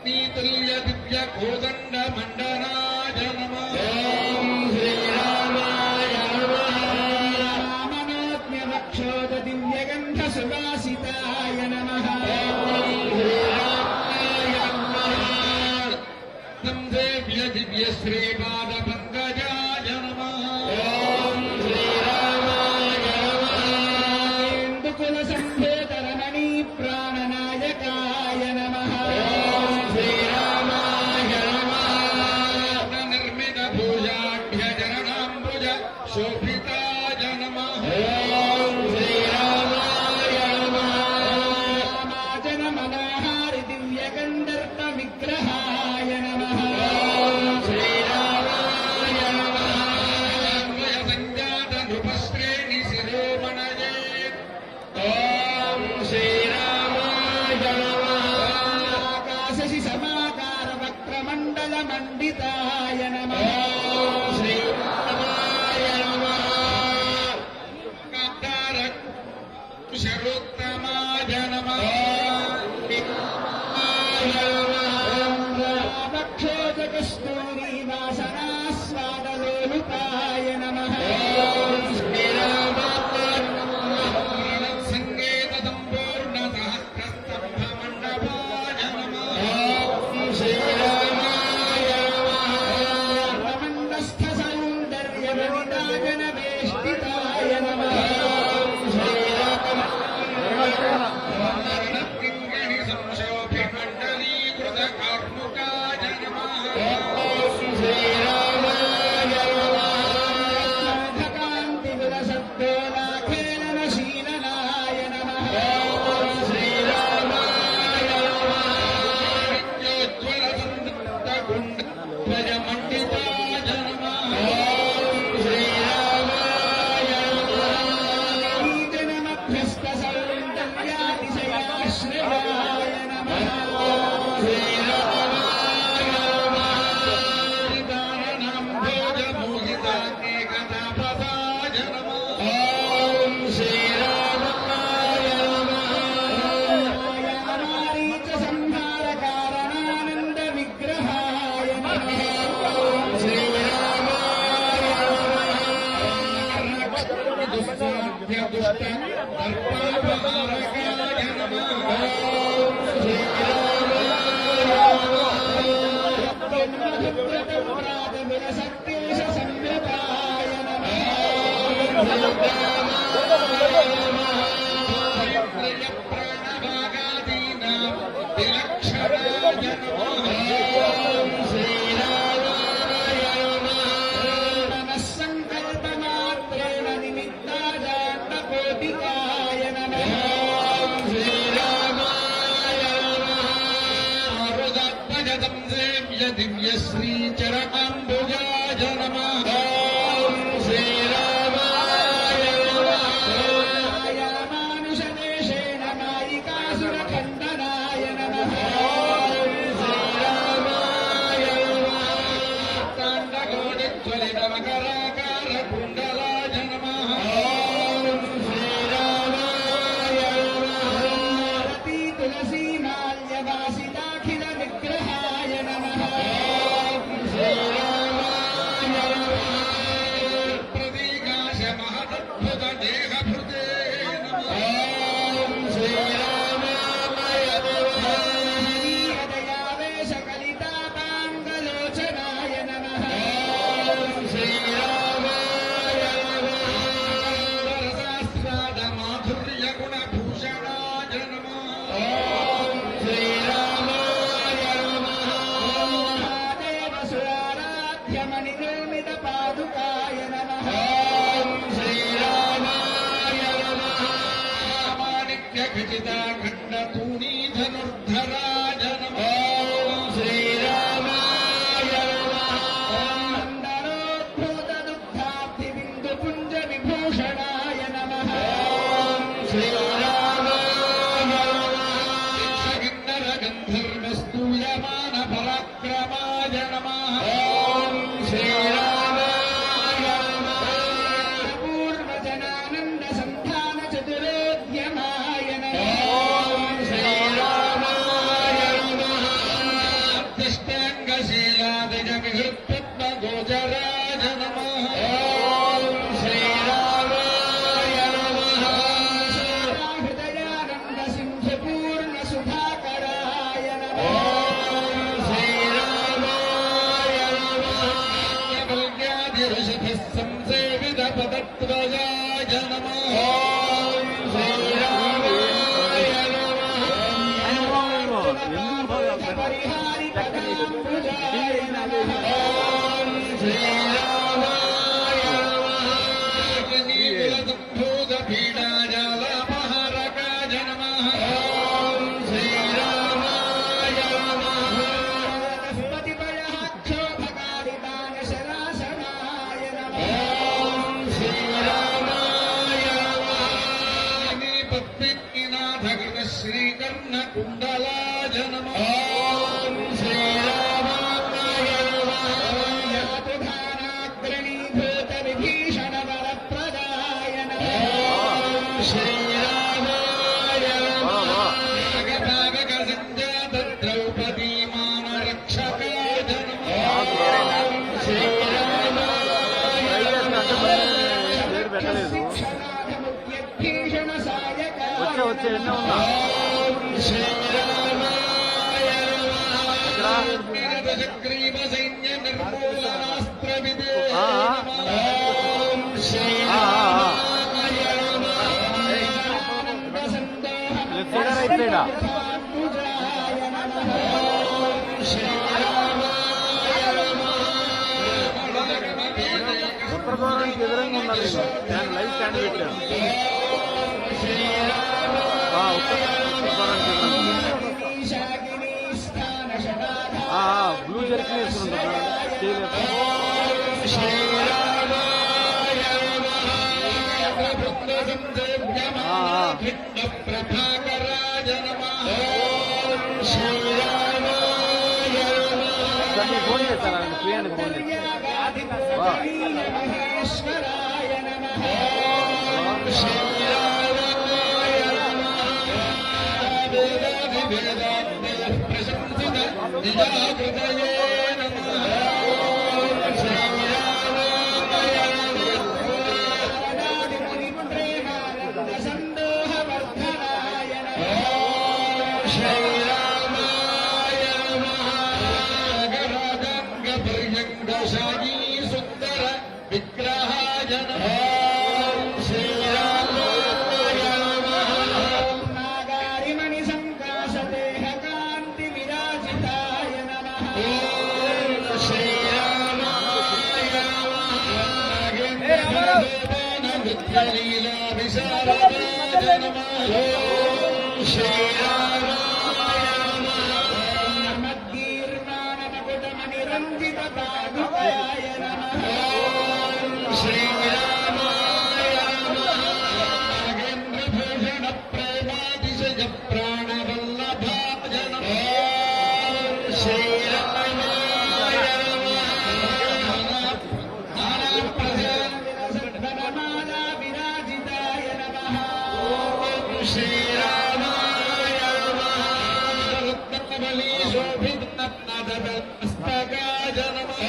నీతుల్య దివ్య కోదండ మండనాయ నమః. ఓం శ్రీరామాయ నమః. రామనోజ్ఞ వక్షోద దివ్యగంధ సువాసితాయ నమః. ఓం శ్రీరామాయ నమః. సంసేవ్య దివ్య శ్రీపాద పంకజాయ నమః. ఓం శ్రీరామాయ నమః. ఇందుకుల సంభేత రమణీ ప్రాణనాయకాయ నమః. ఓం శ్రీరామాయ నమః. నిర్మిత భూజాఢ్య జరణాంబుజ శోభితాయ నమః. ఓం శ్రీరామాయ నమః. రామాజన మనోహారి దివ్య గంధర్వ విగ్రహాయ నమః. ఓం శ్రీరామాయ నమః. అన్వయ సంజాత నృపశ్రేణి శిరోమణయే. ఓం శ్రీరామాయ నమః. ఆకాశశి సమాకార వక్రమండల మండితాయ నమః. ఓం శ్రీరామాయ నమః. శరోత్తమాయ నమః. రామక్షోజకస్తూరీ వాసనాస్వాదలోలుపాయ నమః. ఓం శ్రీరామాయ నమః. సంగీత సంపూర్ణ సహస్రస్తంభ మండపాయ నమః. ఓం శ్రీరామాయ నమః. బ్రహ్మండస్థ సౌందర్య వనితాజన వేష్టితాయ నమః. ఓం శ్రీరామాయ సంశోభిమండలీకృత కార్ముకాయ నమః. ఓం శ్రీరామాయ నమః. కాంతి విలసద్దోలాఖేళన శీలనాయ నమః. ఓం శ్రీరామాయ నమః. విద్యోజ్వల సంతృప్త గుండ ధ్వజ మండితాయ నమః. ఓం శ్రీరామాయ నమః. జనమభ్యస్త సౌందర్యాతిశయాశ్రయాయ నమః. ఓం శ్రీరామాయ నమః. భోజమోహితాకేకతాపదాయ నమః. ఓం శ్రీరామాయ నమః. మాయామారీచ సంహార కారణానంద విగ్రహాయ నమః. ఓం శ్రీరామాయ నమః. దుష్టాభ్యదుష్ట దర్పాపహారకాయ నమః. ఓం శ్రీరామాయ సంకల్పమాత్రేణ నిమిత్తాజాండకోటికాయ నమః శ్రీరామాయ సేవ్య దివ్య శ్రీచరణంబుజాయ నమః శ్రీరామాయ మానుషదేశేన నాయికాసురఖండనాయ నమః శ్రీరామాయ తాండకోటిజ్వలిత మకరాకార కుండలాయ నమః శ్రీరామాయ భారతీ తులసీ మాల్యవాసితాఖిల విగ్రహాయ నమః ప్రతీకాశ మహదద్భుత దేహభృతే నమః శ్రీరామాయ కలితాపాంగలోచనాయ నమః శ్రీరామాయ వరదాస్వాద మాధుర్య గుణభూషణాయ నమః శ్రీరామాయ మహాదేవసురారాధ్యమణినిర్మిత పాదుకాయ నమః శ్రీరామాయ మాణిక్య ఖచితాఖండ తూణీధనుర్ధరాయ నమః శ్రీరామాయ మందరోద్భూత దుగ్ధాబ్ధి బిందు పుంజ విభూషణాయ నమః శ్రీరామాయ కిన్నర గంధర్వస్తూయమాన పరాక్రమాయ నమః శ్రీరామాయ పూర్వజనానంద సంధాన చతురోద్యమాయ నమః శ్రీరామాయ అష్టాంగశీలాదిజ విహృత్పద్మ గోచరాయ నమః శ్రీరామాయ హృదయానంద సింధు పూర్ణ సుధాకరాయ నమః శ్రీరామాయ కల్యాదిరుషిభిః సంసేవిత పదత్వయాయ నమః శ్రీరామాయ పరిహారి పదాంబుజాయ నమః శ్రీరామాయ సంభూత పీడాజాల మహారకాయ నమః శ్రీరామాయ పతిపయక్షోభకారితాన శరాశనాయ నమః శ్రీరామాయ పద్మినాథకృత శ్రీకర్ణ కుండలాయ నమః శ్రీరామాయ యాతుధానాగ్రణీభూత విభీషణ వరప్రదాయ నమః శ్రీరామాయ నాగపాగక సంజాత ద్రౌపదీ మాన రక్షకాయ నమః శ్రీరామాయ పెట్టలేదు శిక్షణాధముఖ్యభీషణ సాయకాయ వచ్చే ఎన్నో ఉన్నా చక్రీవ సైన్య నిర్మూలనాస్త్ర విదే ఆ, లెఫ్ట్ సైడా రైట్ సైడా ఉత్తర ద్వారానికి ఎదురుగా ఉన్నారు నేను లైవ్ స్టాండ్ పెట్టాను ఉత్తర ద్వారానికి బ్లూ జర్కిన్ వేసుకుంటారు ప్రభాకరాజ నమః ఫోన్ చేస్తాను ప్రియానికి ఫోన్ మహేశ్వరాయ నమః ప్రశంసిత నిజాకృతయే నమః సందోహవర్ధనాయ శ్రీరామాయ గరాజంగ పర్యంగశాయీ సుందర విగ్రహాయ నమః లీలా విశారదాయ నమః శ్రీరామ శ్రీరామాయ నాగేంద్రభూషణ ప్రేమాతిశయ ప్రాణవల్లభాయ నమః శ్రీరామాయ నానాప్రజానమాలా విరాజితాయ నమః శ్రీరామాయ రత్నవలీ శోభితనదస్తకాయ నమః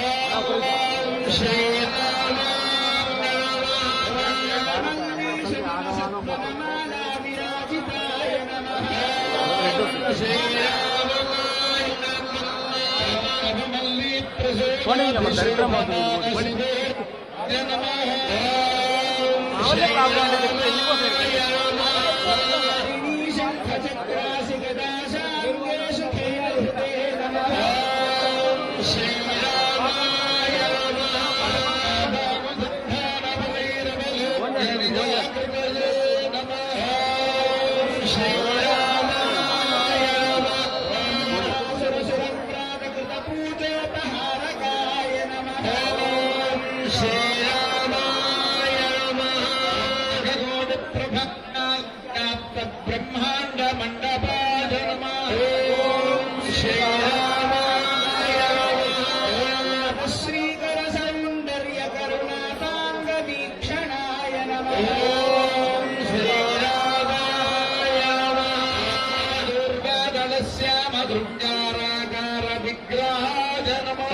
బ్రహ్మాండ మండపాయ నమః శ్రీరామాయ శ్రీకర సౌందర్య కరుణాతాంగ వీక్షణాయ నమః శ్రీరామాయ దుర్గాదళశ్యామ దుర్గారాకార విగ్రహాయ నమః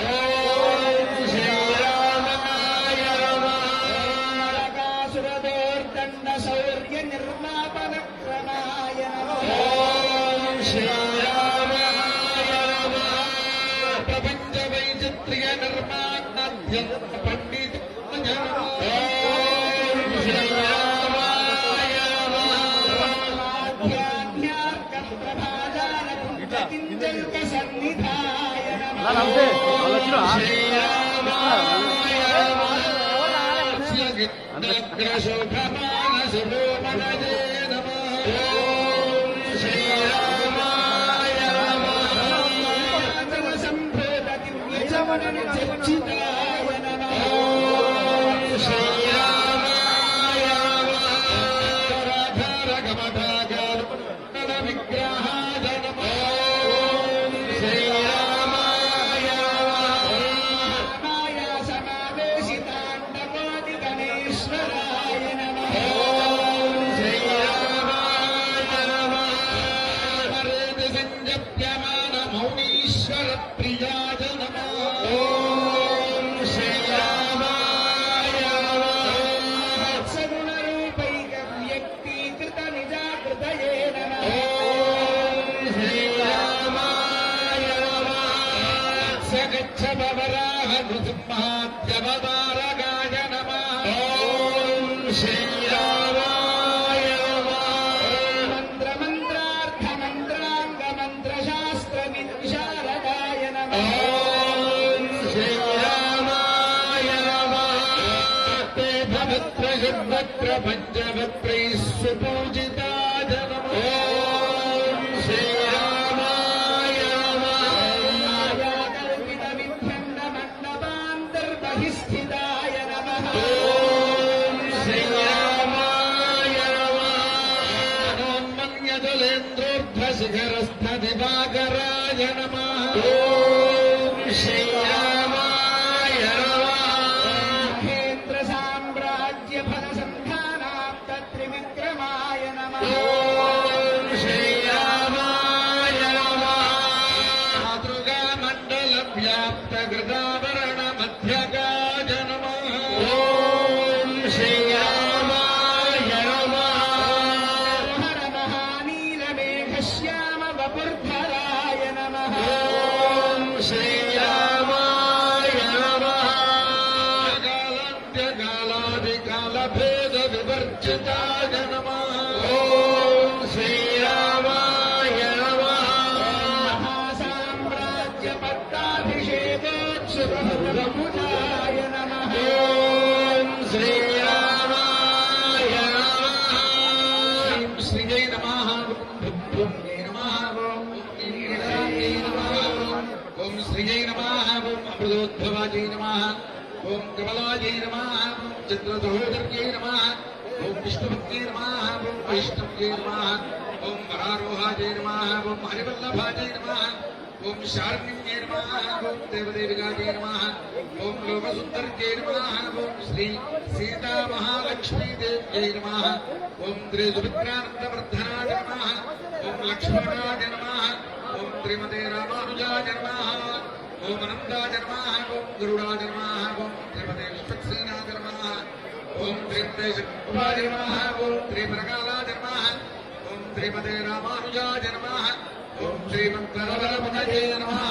శ్రీరామాయ నరకాసురదోర్దండ శౌర్య నిర్మాపన క్రమాయ నమః శ్రీరామాయ ప్రపంచ వైచిత్ర్య నిర్మాణాధ్యంత పండిత సన్నిధాయ శోభమాన శుభోమనజే నమః శ్రీరామాయ సంభూత దివ్యజమన చర్చితాయ నమః శ్రీరామాయ రాధార గమధాగార విగ్రహాయ నమః శ్రీరామాయ మాయా సమావేశితాండకోటి గణేశ్వరాయ నమః శ్రీరామాయ హరేతి సంజప్యమాన మౌనీశ్వర ప్రియాయ నమః శ్రీరామాయ సగుణరూపైక వ్యక్తీకృత నిజాకృతయే నమః శ్రీరామాయ సగచ్చ భవరాహ నృసింహాద్యవతారకాయ నమః శ్రీరామాయ మంత్రమంత్రార్థ మంత్రాంగ మంత్రశాస్త్ర విశారదాయ నమః శ్రీరామాయ తే భవత్ర శుభత్ర పంచభత్రైః సుపూజితాయ నమః శ్రీరామాయ మాయాకల్పిత విభ్రండ మండపాంతర్బహిస్థితాయ నమః శ్రీరామాయ మన్యదులేంద్రోర్ధ్వశిఖరస్థ దివాకరాయ నమః శ్రీరామాయ మహేంద్ర సామ్రాజ్య ఫల సంధానాప్త త్రివిక్రమాయ నమః శ్రీరామాయ మాతృగా మండల వ్యాప్త గృదాభరణ మధ్యగాయ నమః శ్రీరామాయ హర మహానీలమేఘశ్యామ వపుర్ధరాయ నమః శ్రీరామ శుభముఖాయ నమః. ఓం శ్రీరామాయ నమః. ఓం శ్రీజై నమః. ఓం నమః. ఓం శ్రీజై నమః. ఓం అమృతోద్భవాజై నమః. ఓం కమలాజై నమః. ఓం చంద్రసహోదర్యై నమః. ఓం విష్ణుభక్త్యై నమః. ఓం వైష్ణవ్యై నమః. ఓం వరారోహాజై నమః. ఓం హరివల్లభాజై నమః. ఓం శార్ణ్యై నమః. ఓం దేవదేవికాజై నమః. ఓం లోకసుందర్యై నమః. ఓం శ్రీ సీతా మహాలక్ష్మీ దేవ్యై నమః. ఓం శ్రీ సుమిత్రానందవర్ధనాయ నమః. ఓం లక్ష్మణాయ నమః. ఓం శ్రీమతే రామానుజాయ నమః. ఓం అనందాయ నమః. ఓం గరుడాయ నమః. ఓం శ్రీమతే విశ్వక్సేనాయ నమః. ఓం శ్రీమతే నమః. ఓం శ్రీ పరకాలాయ నమః. ఓం శ్రీమతే రామానుజాయ నమః. ఓం శ్రీమంతరవరపతయే నమః.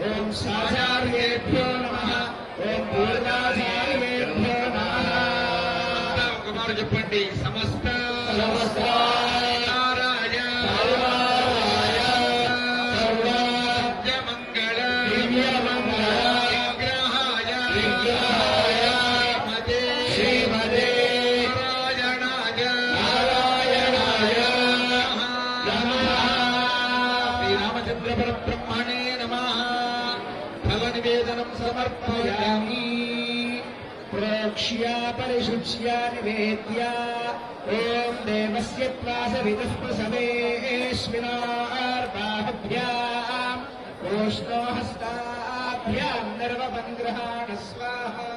ఓం సాచార్యేభ్యో నమః. ఓం పూర్ణాచార్యేభ్యో నమః. ఒక మాట చెప్పండి. సమస్త నారాయ సత్యమంగళ విగ్రహాయ శ్రీమతే నారాయణాయ నమః. శ్రీరామచంద్ర పరబ్రహ్మణే నమః. ఫల నివేదనం సమర్పయామి. ప్రోక్ష్య పరిశుచ్య నివేద్య ఓం దేవస్య త్వాసవిదుః ప్రసవేష్మినార్బాహభ్యాం ఓష్ణో హస్తాభ్యాం నిర్వపంగ్రహాణ స్వాహా.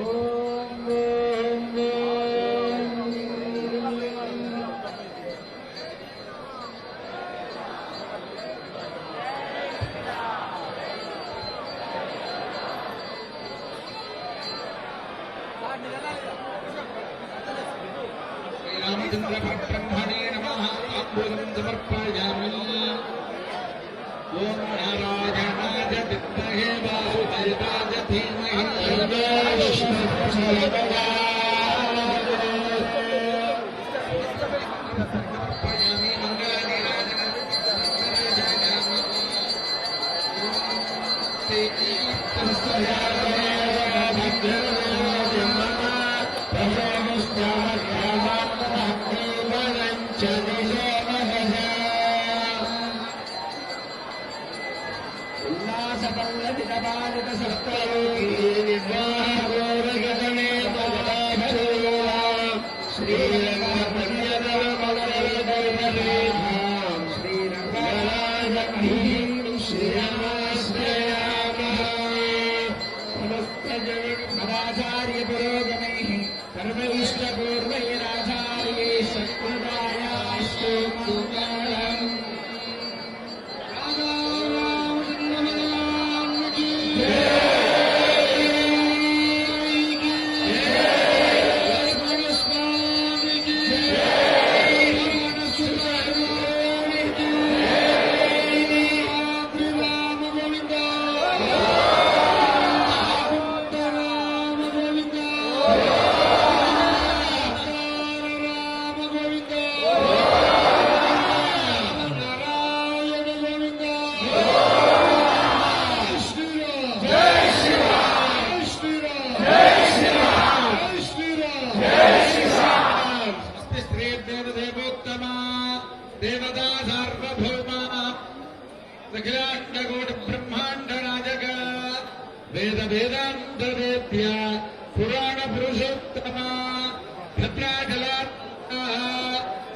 ఓం ఓం ఓం. శ్రీరామచంద్ర పరబ్రహ్మణే నమః. తాంబూలం సమర్పయామి. ఓం నారాయణాయ విద్మహే వాసుదేవాయ ధీమహి సమర్పయామి. మంగళనీరాజనం సదాచార్య పురోగమైః సర్వైష్టపూర్వైరాచార్యై సత్కృతాయాస్తు మంగళం. దేవోత్తమ దేవతా సార్వభౌమ అఖిలాండకోటి బ్రహ్మాండ నాయక వేద వేదాంత వేద్య పురాణ పురుషోత్తమ భద్రాచలాత్మ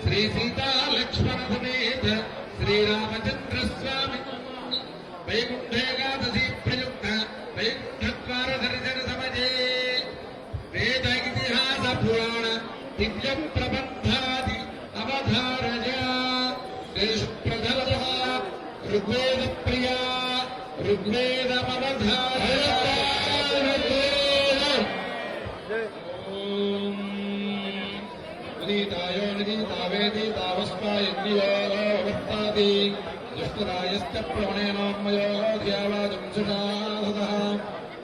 శ్రీ సీతా లక్ష్మణ సమేత శ్రీరామచంద్ర స్వామి వైకుంఠేకాదశి ప్రయుక్త వైకుంఠద్వార దర్శన సమజే వేద ఇతిహాస పురాణ దివ్య ప్రబంధాది అవధారయ ప్రధల ఋగ్వేద ప్రియా ఋగ్వేదమవధారయ. ఉదీతాయో నిదీతావేది తావస్మాయజ్ఞయో వర్తాది దుష్టరాయశ్చ ప్రవణేనోన్మయో ధ్యావాజంసుషా సదః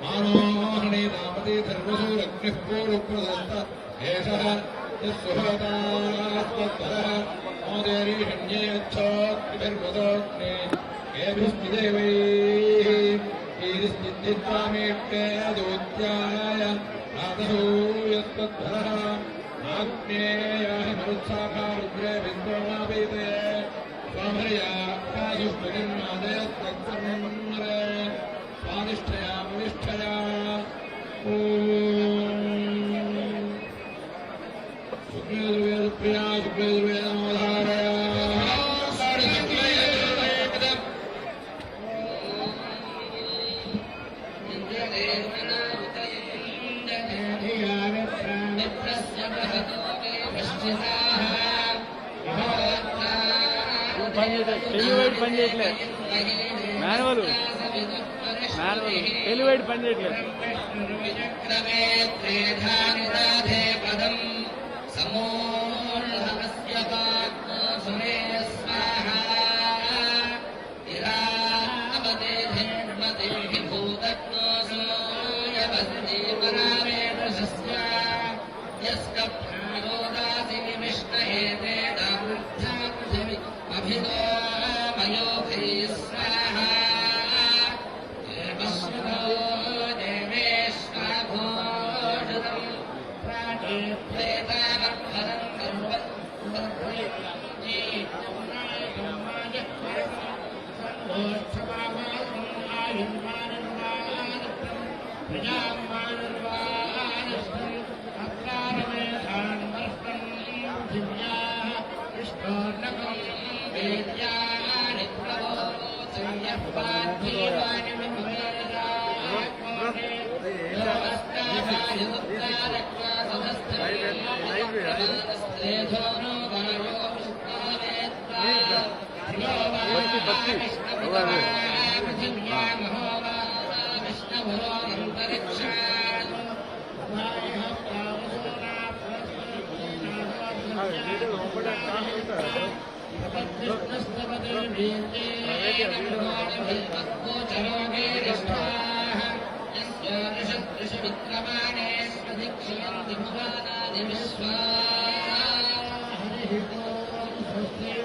మానోహణే నామతి ధర్మసూరగ్నిః పూర్వప్రదస్త ఏషః యస్సుహోతాస్త్వత్తరః మోదేరీషణ్యేచ్చోత్తిభిర్వదోగ్నే ఏభిస్మిదేవైః ईरिस्थित्वामेट्टे दोत्याय आदरूयस्तद्धरः आग्नेयाहि मरुत्साखा रुद्रे विन्द्रोणापीते स्वामर्या पायुष्टनिर्मादयस्तत्सन्मरे स्वादिष्ठया शुक्लयजुर्वेदप्रिया शुक्लयजुर्वेदमोधारय టెలివైడ్ పని చేయట్లేదు మాన్యువల్ టెలివైడ్ పని చేయట్లేదు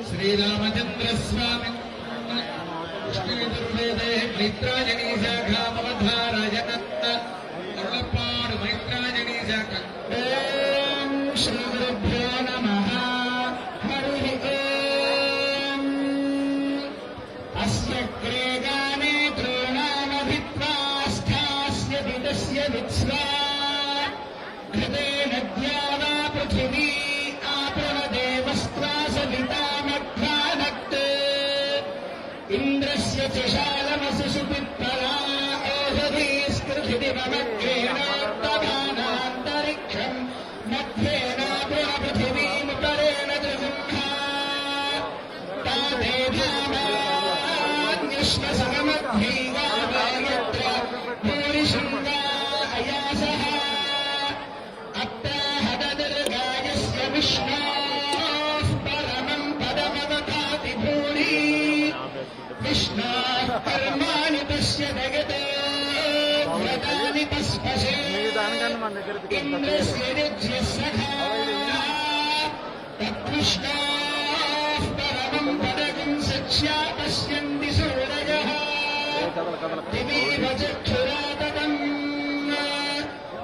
श्रीरामचंद्र स्वामी विष्णुर्वेदे मैत्रायणी शाखामवधारयनत्त अरुळप्पाडु मैत्रायणी शाखा ओम श्री गुरुभ्यो नमः हरिः ओम अस्य क्रेगाने तृणामभित्वा स्थास्य दिदस्य वित्स्वा घृते नद्या वा पृथिवी आपणदेवस्त्वा सवितामघ्रानक्त् इन्द्रस्य च शालमसुषु पिप्पला ओषधीस्कृतिमग्रेणात्तमानान्तरिक्षम् मध्येनापृथिवीमुपरेण त्रिसंख्या तादेधामान्यश्वसमध्यैवावयत्र भूरिशृङ्गा अयासः अप्राहदनिर्गायस्य विष्णोः परमम् पदमवताति भूरि विष्णोः कर्माणि पश्य जगते व्रतानि पस्पशे इन्द्रस्य युज्यः सखा तत्कृष्णाः परमम् पदकम् सख्या पश्यन्ति सूरयः दिवीव चक्षुरातकम्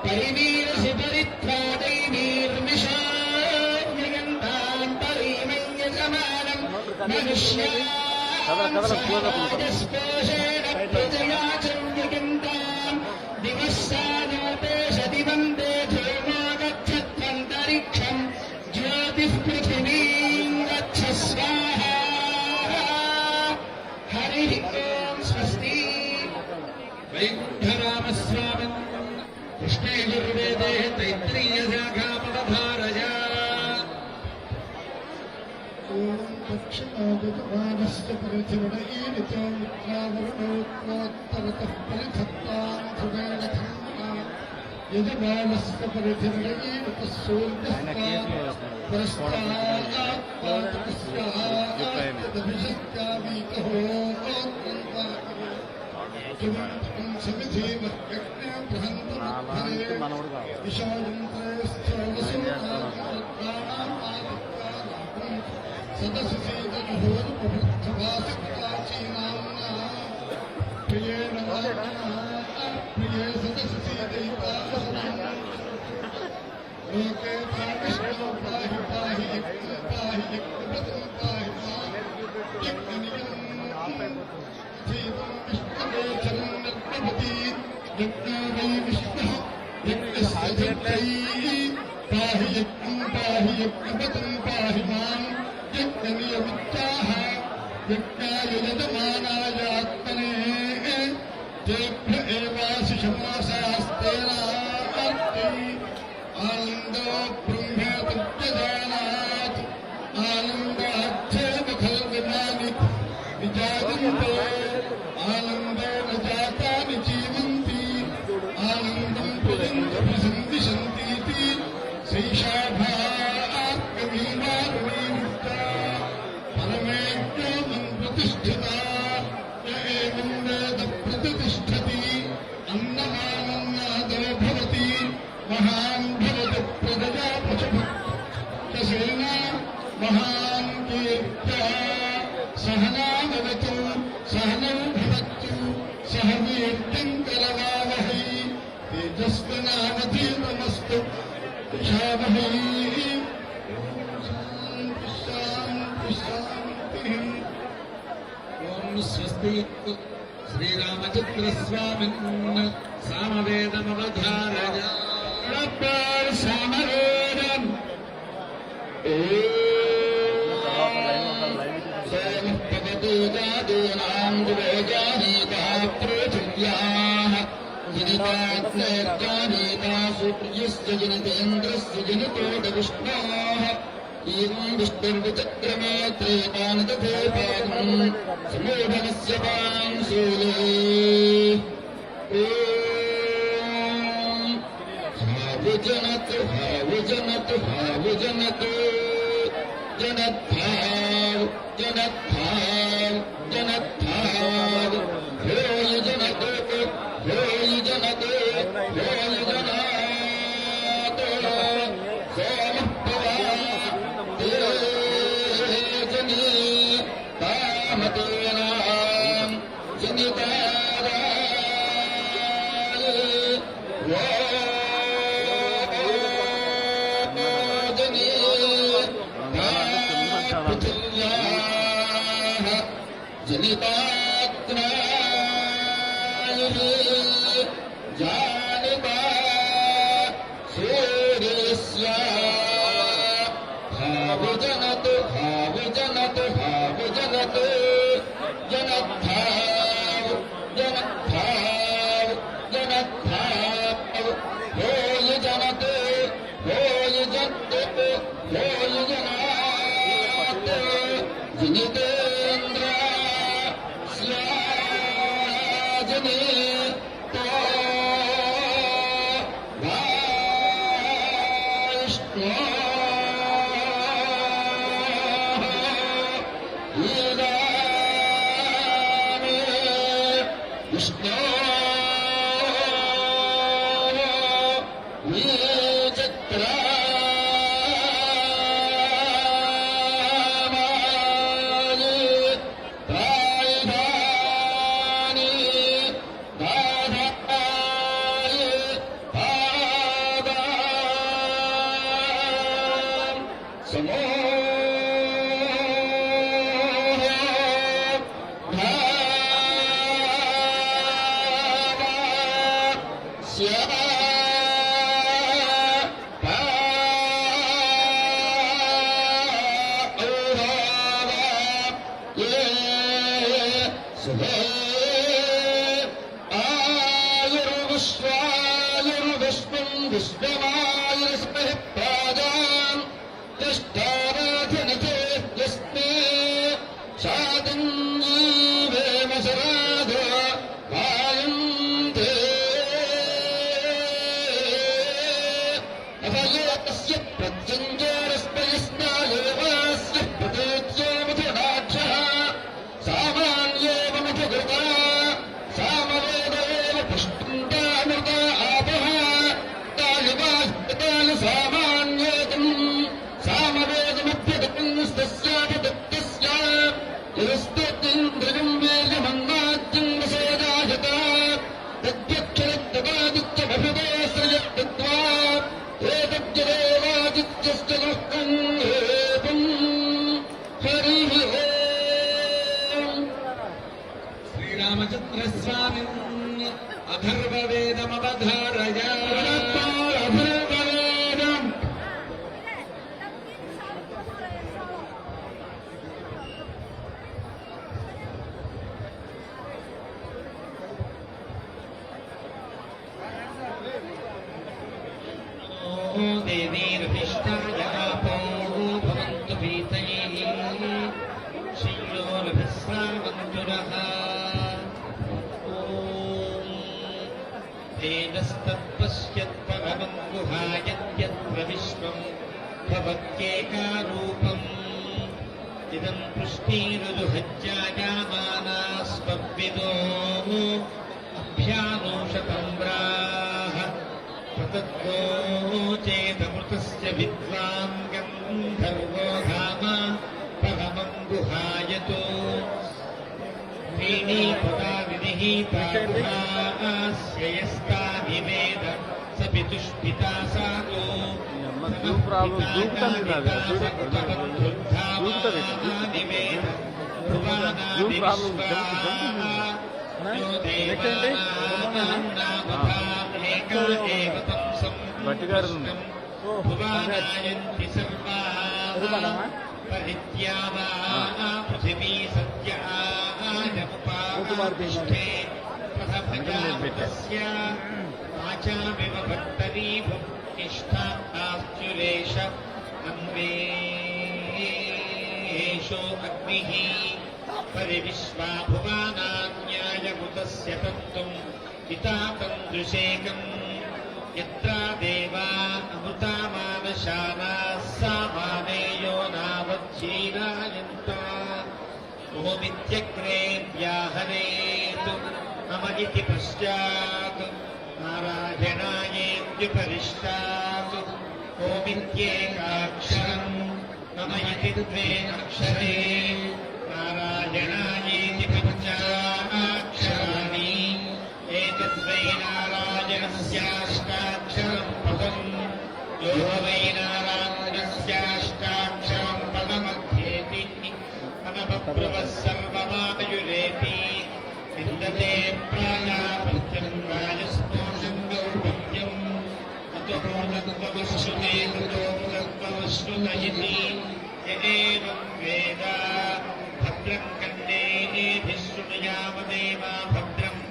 परिवीरसि परित्वा दैवीर्निशायन्ताम् परिमय्यजमानम् मनुष्यास्पोषेण प्रजया चन्द्रिकन्ताम् दिवस्सानोपेशदिवन्ते धूमो गच्छत्वन्तरिक्षम् ज्योतिः पृथिवीम् गच्छ स्वाहा हरिः ओम् स्वस्ति वैकुण्ठरामस्वामिन् कृष्णयजुर्वेदे तैत्तिरीयशाखामवधारय दक्षिणागतवानस्य परिधिवडईनितो मित्रावरुणोत्तरतः परिधत्ताम् ध्रुवेण धर्मः यजमानस्य परिधिवडईनितः सूर्यः परस्तात्पातकस्याभिषत्यावीकहो समिधीमह्यज्ञ बृहन्तमुद्धरे विशायन्त्रे सदसुसीदनुहोरुपवृद्धवासिकाचीनाम्ना प्रियेण ప్రియే సదసి దైతా లోకే పావిష్ణో పాహి పాహి పాహి పాహి యజ్ఞనియం జీవం విష్ణువే చరణపతి యజ్ఞవై విష్ణు యజ్ఞస్య జంతై పాహి యజ్ఞం పాహి యజ్ఞపతం పాహి మాం యజ్ఞనియమిత్యాహ యజ్ఞాయ యజమానాయ ఆత్మనే तेभ्य एवाशिषमाशास्तेनार्ति आनन्दो ब्रह्मेतुत्यजानात् आनन्दाध्येव खल्विमानि विजायन्ते आनन्देन जातानि जीवन्ति आनन्दं प्रसन्दिशन्तीति श्रीशाभात्मवीमारुणीमुक्ता परमेज्ञोमं प्रतिष्ठिता य एवं वेद प्रतिष्ठति अन्नमानन्नादो भवति महान् भवति प्रजया पशुभक्तसेना महान् कीर्त्या सहनावतु सहनौ भवतु सह वीर्यं करवावहै तेजस्विनावधीतमस्तु दिशावहै शान्ति शान्ति शान्तिः ఓం స్వస్తి శ్రీరామచంద్రస్వామిన్ సామవేదమవధారయ సమవేదం సోమపవతో జాదూనాం దివోజానీతా పృథివ్యాః జనితాగ్నేర్జానీతా సూర్యస్య జనితేంద్రస్య జనితోట విష్ణోః ఏవం విష్ణుర్విచక్రమే త్రేతాని తథేపాదం సమూఢమస్య పాంశూలే हावुजनत हावुजनत हावुजनत जनद्भाव जनद्भाव जनद्भाव होय जनत होय जनत होय जनात सोमपवा तेजनी कामतेनां जनिताराय जनिताग्नाय जानिता सूर्यस्य भावजनत भावजनत भावजनत जनद्भाव जनद्भाव जनद्भाव होय जनत होय जत होय जनात जनितेन्द्र स्याजने तो वाष्णो ईरामे विष्णो श्रीरामचन्द्रस्वामिन् अथर्ववेदमवधारय अथर्ववेदम् देवीरभिष्टाय आपो भवन्तु पीतैः श्रियो नभस्रावन्तुरः ॐ तेजस्तत्पश्यत्परमं गुहायत्यत्र विश्वं भवत्येकारूपम् इदं पुष्टिरुजुहज्जायामानास्त्वविदो अभ्यानोषतम्राः प्रतद्गो चेदमृतस्य विद्वान् गन्धर्वो धाम परमं गुहायतो त्रीणीपदा विनिहिता गुहास्य यस्तानिवेद स पितुष्पिता सातो జూమ్ ప్రాబ్లం జూమ్తుంది నాది జూమ్తుంది జూమ్ ప్రాబ్లం భట్టి గారు భువనాయంతి సర్వా పరిత్యావా పృథివీ సత్యాముపాష్టే ప్రథమజాతస్య వాచామివ భట్టరీభుక్తిష్టాశ్చురేష అన్వేషో అగ్నిః పరివిశ్వా భువనాన్యాయముతస్య తత్వం పితాతం దృశేకం यत्रा देवा अमृतामानशानाः सामानेयो नावच्छीनायन्ता ओमित्यग्रे व्याहरेतु मम इति पश्चात् नारायणायेत्युपरिष्टात् ओमित्येकाक्षरम् मम इति द्वे अक्षरे नारायणायेति पञ्चाक्षराणि एतद्वै नारायणस्याष्टाक्षरम् पदम् यो वै नारायणस्याष्टाक्षरम् पदमध्येति अनपप्रवः सर्वमायुरेति विन्दते प्रायापत्यम् राजस्पोषम् गौपत्यम् अतो तत्त्वमश्नुते कृतो तत्त्वमश्नुत इति य एवम् वेद भद्रम् कन्नेभिः शृणुयामदेवा भद्रम्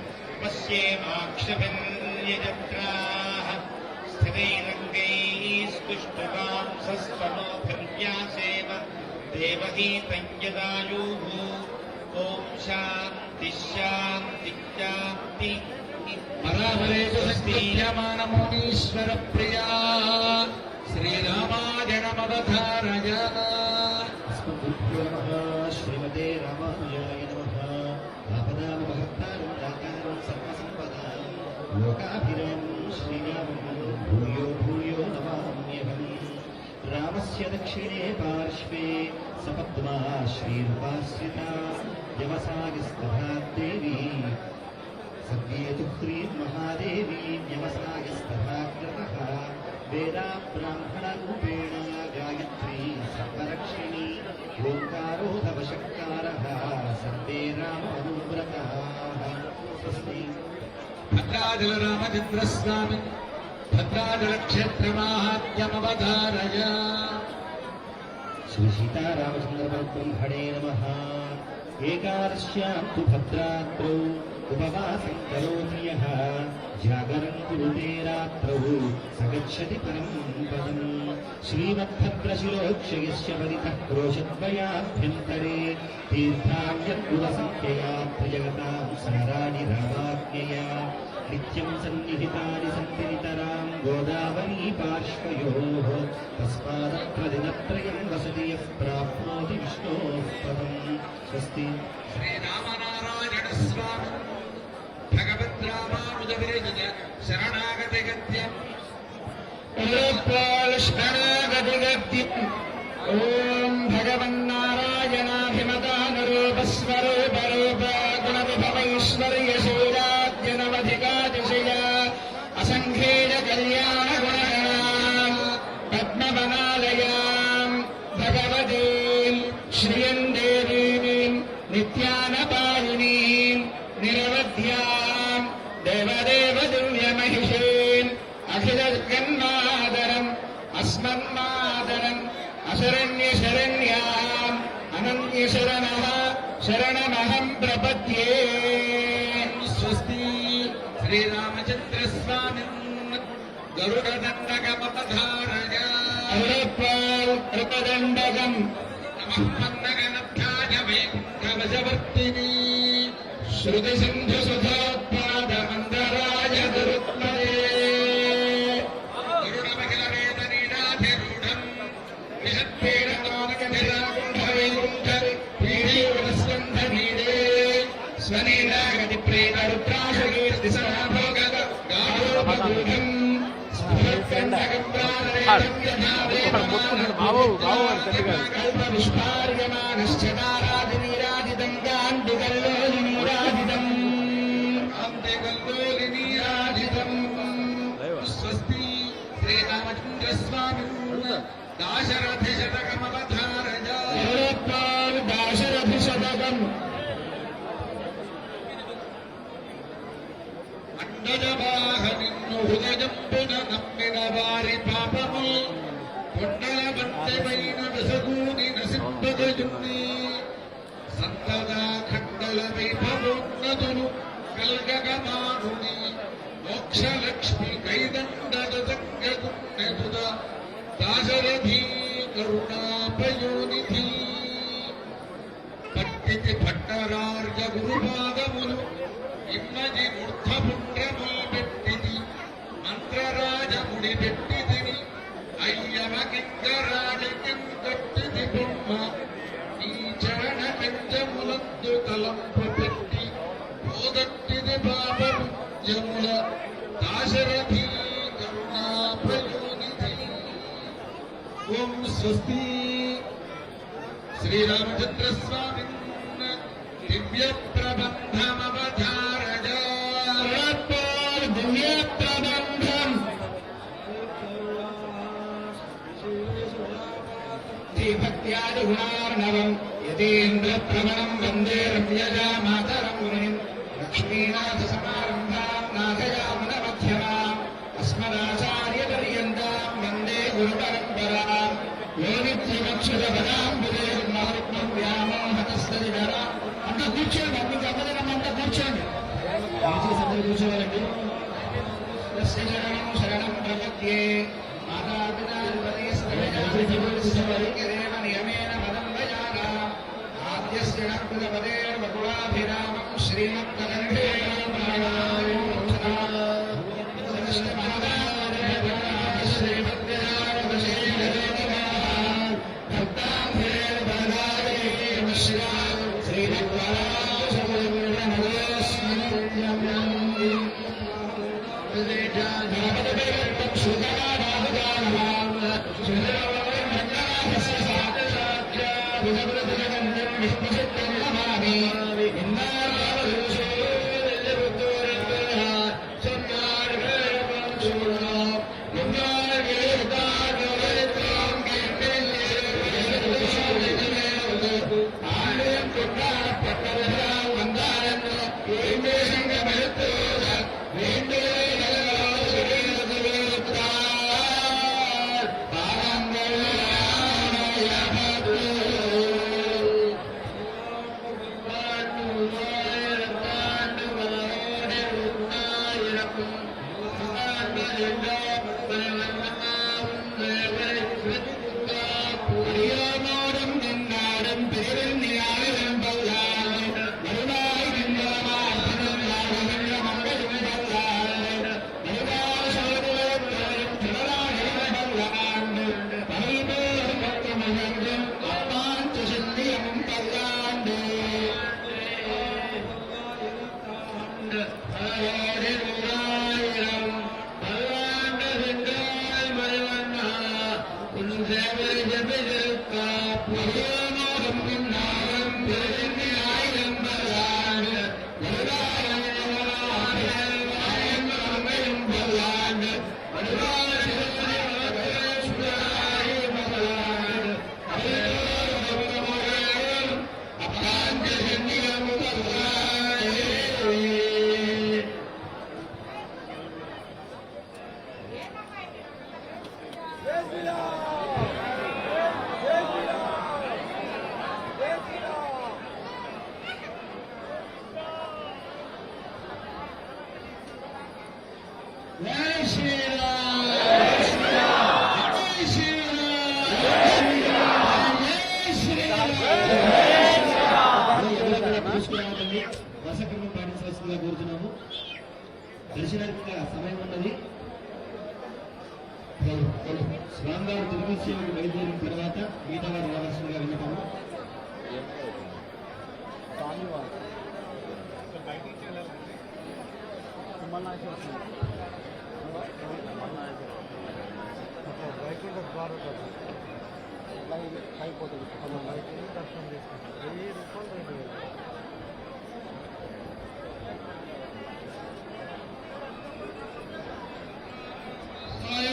पश्येमाक्षभिर्यजत्राः स्थिरैरङ्गैः स्तुष्टुवांसस्तनोभिर्व्यासेन देवही तञ्जदायुः ॐ शान्ति शान्ति शान्ति परामरेषु स्तीयमानमुनीश्वर प्रिया श्रीरामाय नमवधारय अस्मद्गुरुभ्यो नमः श्रीमते रामानुजाय नमः आपदामहत्तारं दातारं सर्वसम्पदां लोकाभिरामं श्रीरामं भूयो भूयो नमाम्यहम् रामस्य दक्षिणे पार्श्वे सपद्मा श्रीरूपाश्रिता यमसागिस्तथा देवी सद्येतु ह्रीं महादेवी यमसागिस्तथाग्रतः वेदा ब्राह्मणरूपेण गायत्री सर्वरक्षिणी ओङ्कारो धवशक्कारः सर्वे राममनुव्रताः स्वस्ति भद्राचलरामचन्द्रस्वामिन् भद्राचलक्षेत्रमाहात्म्यमवधारय श्री सीतारामचन्द्रपरब्रह्मणे नमः एकादश्यां तु भद्रात्रौ उपवासं करोति यः जागरं कुरुते रात्रौ स गच्छति परं पदम् श्रीमद्भद्रशिरोक्षयस्य परितः क्रोशद्वयाभ्यन्तरे तीर्थान्यद्गुणसंख्यया त्रिजगतां साराणि रामाज्ञया नित्यं सन्निहितानि सन्ति नितरां गोदावरी पार्श्वयोः तस्मादत्र दिनत्रयं वसति यः प्राप्नोति विष्णोः पदम् स्वस्ति श्रीरामनारायणस्वामिन् भगवद्रामानुजविरचित शरणागतिगद्यम् शरणागतिगद्यम् ॐ भगवन्नारायणाभिमतानुरूपस्वरूपरूप गुणविभवैश्वर्यशैलाद्यनवधिकातिशय असङ्ख्येय कल्याणगुणगणाम् पद्मवनालयाम् भगवतीम् श्रियम् देवीम् नित्यानपालिनीम् శ్రీమద్యాం దేవదేవ దివ్యమహిషీం అఖిలజన్మాదరం అస్మన్మాదరం అశరణ్యశరణ్యాం అనన్యశరణః శరణమహం ప్రపద్యే. స్వస్తి శ్రీరామచంద్రస్వామి గరుడదండకమపధారయ కృపదండకం నమఃపన్నగనభ్యాయ వైకుంఠవశవర్తిని శృతి సింధు సుధోత్పాద మందరాయ దురుత్మయే గరుడమఖిల వేద నీడాధిరూఢం విషత్పీడనాగంధరాకుంఠ స్వనీలాగతి ప్రేత రుద్రాశకీర్తి సమాభోగ గాఢోపగూఢం స్ఫురత్కండకం ప్రాణరేతం యథా బాబు బాబు అని గట్టిగా కల్పవిష్పార్యమానశ్చకారాదినీరాజితం గాండుగల్లోలినీరాజితం కాంతిగల్లోలినీరాజితం. స్వస్తి శ్రీరామచంద్రస్వామి దాశరథిశతకమవధారయ దాశరథిశతకం అండజవాహనిన్ను హృదయంపున నమ్మిన వారి పాపము కొండల బంతెమైన వెసగూని నసింపగయున్ని సంతగా ఖండల వైభవోన్నతులు కల్గగమానుని మోక్షలక్ష్మి కైదండజగగుణెదుద దాశరథీ కరుణాపయోనిధి పట్టితి భట్టరార్య గురుపాదములు ఇమ్మజి మూర్ధపుండ్రముల్ పెట్టిది మంత్రరాజముడి పెట్టిదిని అయ్యవ కింకరాడికింకట్టిది బొమ్మ నీ చరణ పెంచములందు తలంపు పెట్టి పోదట్టిది పాపముద్యముల దాశరథీ కరుణాపయోనిధి. ఓం స్వస్తి శ్రీరామచంద్రస్వామి దివ్య ప్రబంధమవధారయ దివ్య ప్రబంధం భక్త్యాది గుణార్ణవం యతీంద్ర ప్రవణం వందే రమ్యజా మాతరం మునిం లక్ష్మీనాథ సమారంభాం నాథయామున మధ్యమాం అస్మదాచార్య పర్యంతాం వందే గురు పరంపరాం యో నిత్యమక్షర పదాంబుజే మహత్మం వ్యామోహతస్తదిగరా. అంతా కూర్చోండి, మీకు అమ్మదనం అంతా కూర్చోండి, దయచేసి అందరూ కూర్చోవాలండి. శరణం శరణం ప్రపద్యే మాతాపితాదేవ నియమేన పదం భజాన ఆద్యస్య నకులపదేర్వకులాభిరామం శ్రీమత్కంఠే జై శ్రీరామ్ జై శ్రీరామ్ జై శ్రీరామ్ తీసుకురావాలని వసక్రమం పాటించవలసిందిగా కోరుతున్నాము. దర్శనానికి సమయం ఉన్నది. స్వామివారు తిరుగు సేవకు బయలుదేరిన తర్వాత మిగతా వారు రావాల్సిందిగా విన్నపాము.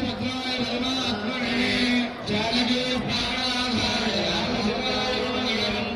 భద్రాయ పరమాత్మనే జానకి ప్రాణాధాయ రామశివాయ మంగళం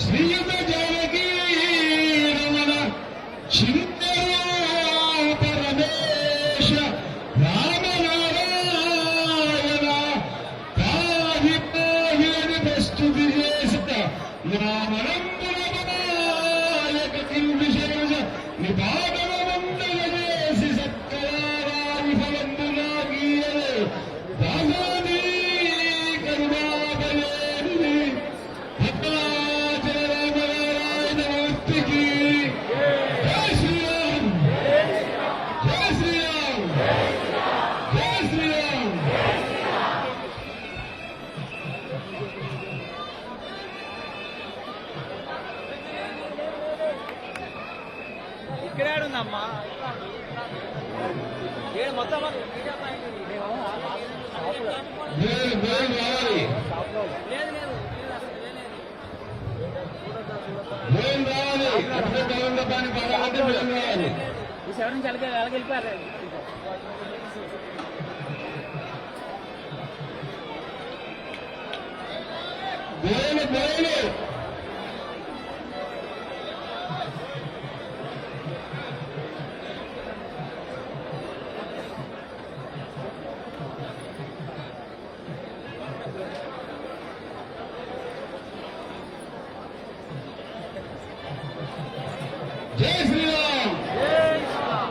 శ్రీయుత జానకి రమణ చింతయా పరమేశ రామనారాయణ కాహిని ప్రస్తుతి చేసిన రామణం నాయక ఇక్కడ ఉందమ్మా మొత్తం రావాలి రావాలి పాడాలంటే రావాలి ఎవరి నుంచి వెళ్ళిపోయారు బోలు బోలు జై శ్రీరామ్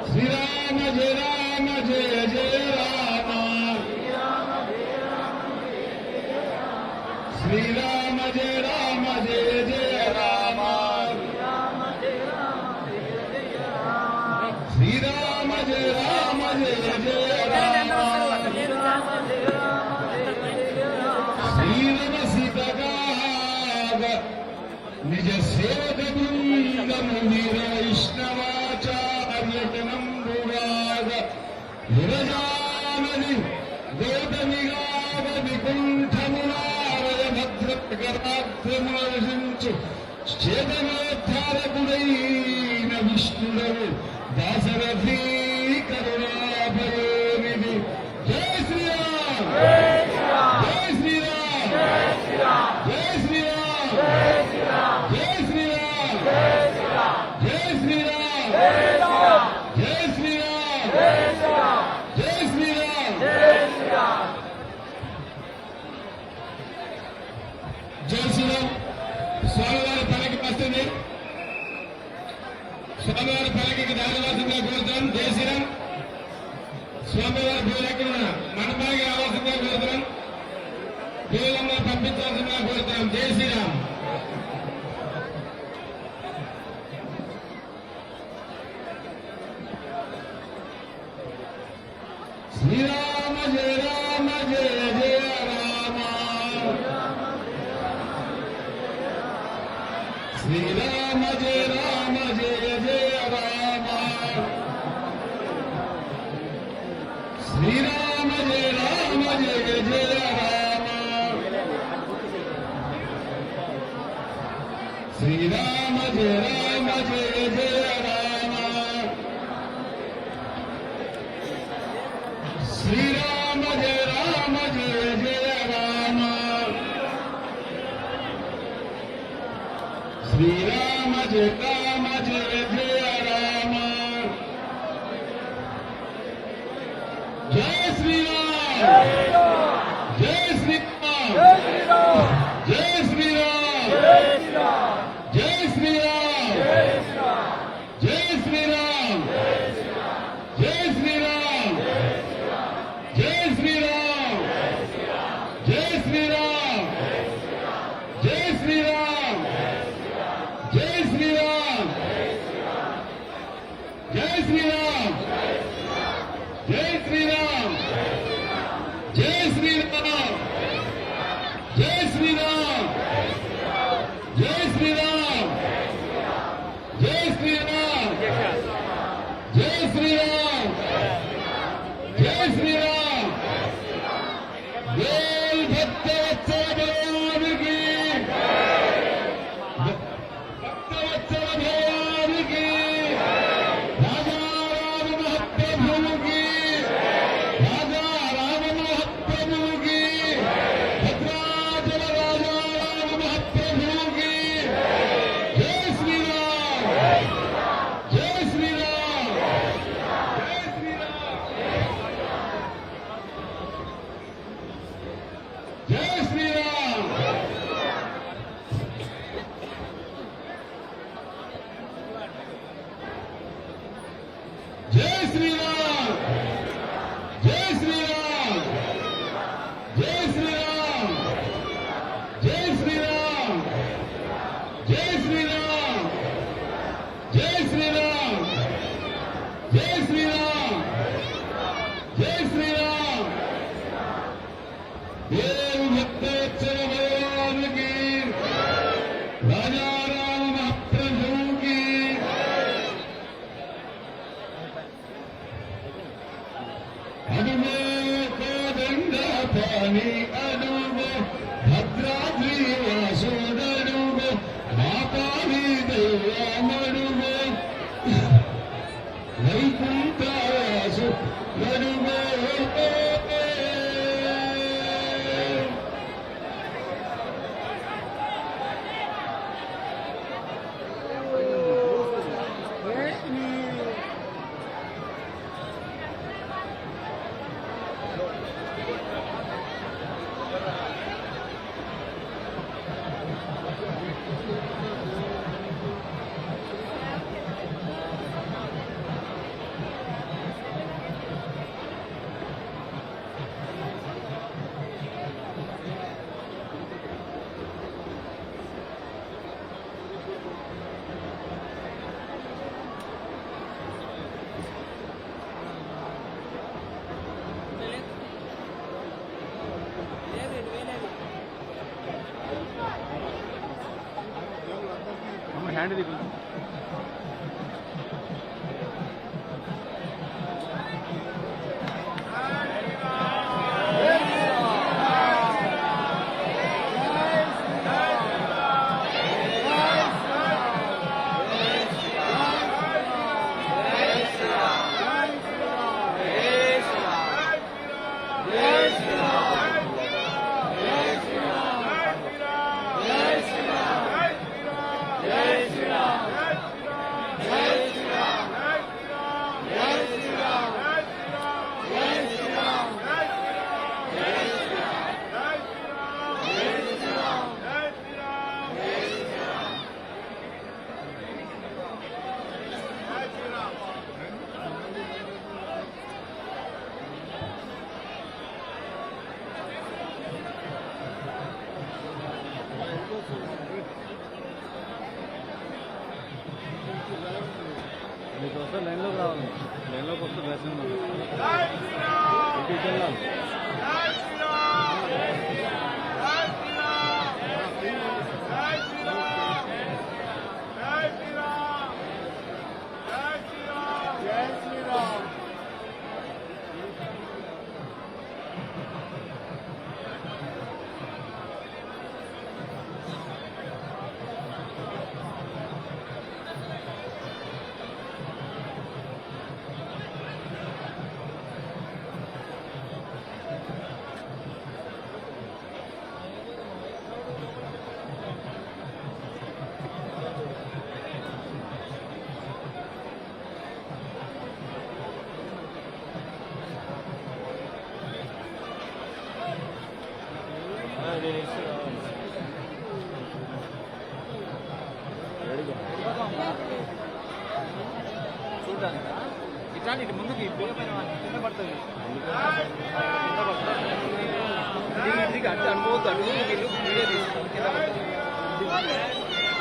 శ్రీరామ జయ రామ జయ జయ రామ శ్రీరామ జయ రామ జయ జయ రామ శ్రీరామ జయ రామ జయ జయ రామ శ్రీరమ సీతగాగ నిజ సేవక బృందము వీర వైష్ణవాచార్యటనంబుగాగ విరజానని గౌతమిగాగ వికుంఠమునారయ భద్రగరాగ్రమునర్శించు చేతనోద్ధారకుడైన విష్ణుడవు దాసరథీ కరుణాభయోనిధి జయ శ్రీరామ్ జయ శ్రీరామ్ జయ శ్రీరామ్ జయ శ్రీరామ్ జయ శ్రీరామ్ జయ శ్రీరామ్ జయ శ్రీరామ్ జై శ్రీరామ్ స్వామివారి పలకి వస్తుంది స్వామివారి పలకి దారివాసంగా కోరుతాం జై శ్రీరామ్ స్వామివారి భూలెక్కన మండపానికి రావాల్సిందిగా కోరుతాం భూలంగా పంపించాల్సిందిగా కోరుతాం జై శ్రీరామ్ శ్రీరామ జయ రామ జయ జయ రామ శ్రీరామ జయ రామ జయ జయ రామ శ్రీరామ జయ రామ జయ జయ రామ శ్రీరామ జయ రామ జయ జయ రామ శ్రీరామ జయ రామ జయ జయ రామ శ్రీరామ జయ రామ జయ జయ రామ జయ శ్రీరామ్ జయ శ్రీరామ్ జయ శ్రీరామ్ జయ శ్రీరామ్ జయ శ్రీరామ్ జయ శ్రీరామ్ జై శ్రీరామ్ జై శ్రీరామ్ జై శ్రీరామ్ జై శ్రీరామ్ జై శ్రీరామ్ జై శ్రీరామ్ జై శ్రీరామ్ జై శ్రీరామ్ జై శ్రీరామ్ జై శ్రీరామ్ జై శ్రీరామ్ జై శ్రీరామ్ వేల్ భక్తవత్సల భగవానికి భక్తవత్సల భగవానికి రాజారామ మహాప్రభువుకి రాజారామ మహాప్రభువుకి భద్రాచల రాజారామ మహాప్రభువుకి జై శ్రీరామ్ జై శ్రీరామ్ జై శ్రీరామ్ జై శ్రీరామ్ జై శ్రీరామ్ జై శ్రీరామ్ జై శ్రీరామ్ జై శ్రీరామ్ జై శ్రీరామ్ జై శ్రీరామ్ జై శ్రీరామ్ జై శ్రీరామ్ దేవి భక్తోత్సవ భగవానికి రాజారామ మహాప్రభువుకి దైవమడుగు వైకుంఠవాసు నడుగో హ్యాండ్ దిగు మీకు వస్తే లైన్లోకి రావాలి, లైన్లోకి వస్తే దర్శనం ఇంటికి వెళ్ళాలి. చూడడానికి ఇట్లాంటి ఇటు ముందుకి కింద పడుతుంది, దిగి అటు అనుకోవద్దు, అటు వీళ్ళు వీడియో తీసుకుంటాం కింద పడుతుంది.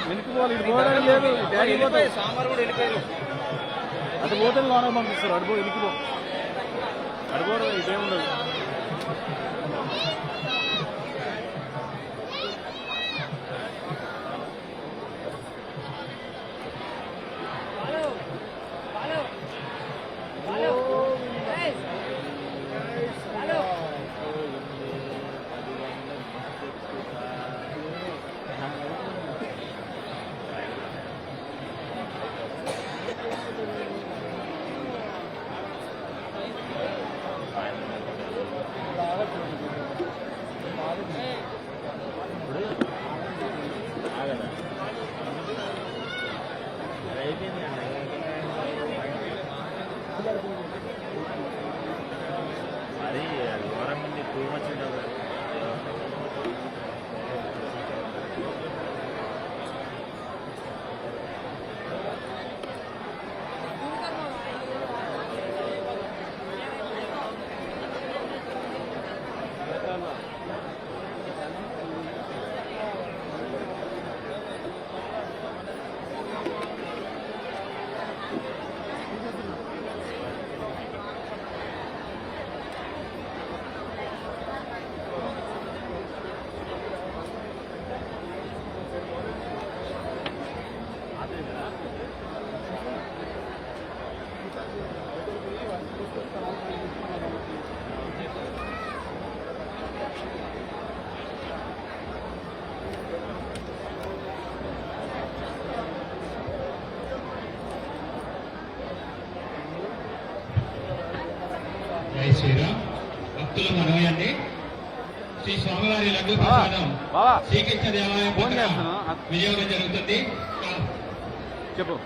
వెనుకపోవాలి, ఇటు పోవడానికి లేదు, వెళ్ళిపోతాయి. సాంబార్ కూడా వెళ్ళిపోయారు, అటు పోతే లోన పంపిస్తారు, అడుపో వెళ్ళిపో, అడుకోవడం ఇదేముండదు. జై శ్రీరామ్. భక్తులు మనోయండి. శ్రీ స్వామివారి లడ్డు బావా, ప్రసాదం బావా, శ్రీకృష్ణ దేవాలయం ఫోన్ పక్కన చేస్తాను. వినియోగం జరుగుతుంది. చెప్పు.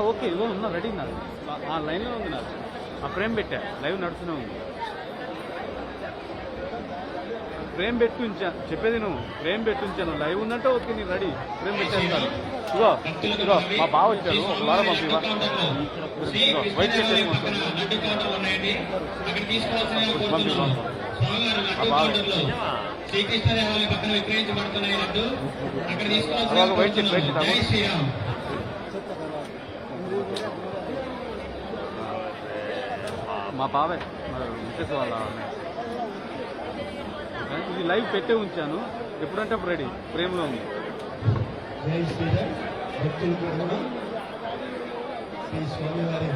ఓకే, ఇదిగో ఉన్నా, రెడీ ఉన్నారు. లైన్లో ఉంది నాకు. ఆ ఫ్రేమ్ పెట్టా, లైవ్ నడుస్తూనే ఉంది. ఫ్రేమ్ పెట్టి ఉంచాను, చెప్పేది నువ్వు. ఫ్రేమ్ పెట్టి ఉంచాను, లైవ్ ఉందంటే ఓకే, నేను రెడీ. ఫ్రేమ్ పెట్టేస్తాను. ఇగో ఇగో మా బావ వచ్చాడు, ఒక వారం పంపివా. ఇగో వైట్ షర్ట్ పక్కన లడ్డు కౌంటర్లు ఉన్నాయండి. అక్కడ తీసుకోవాల్సిన కోరుతున్నాం. స్వామివారి లడ్డు కౌంటర్లో శ్రీకృష్ణ దేవాలయం పక్కన విక్రయించబడుతున్నాయి లడ్డు. అక్కడ తీసుకోవాల్సిన వైట్ షర్ట్, వైట్ షర్ట్. జై శ్రీరామ్. మా బావే, మరి మిస్సెస్ వాళ్ళ అన్నయ్య. ఇది లైవ్ పెట్టే ఉంచాను, ఎప్పుడంటే అప్పుడు రెడీ. ఫ్రేమ్లో ఉంది. జై శ్రీరామ్. భక్తులకు కూడా శ్రీ స్వామివారి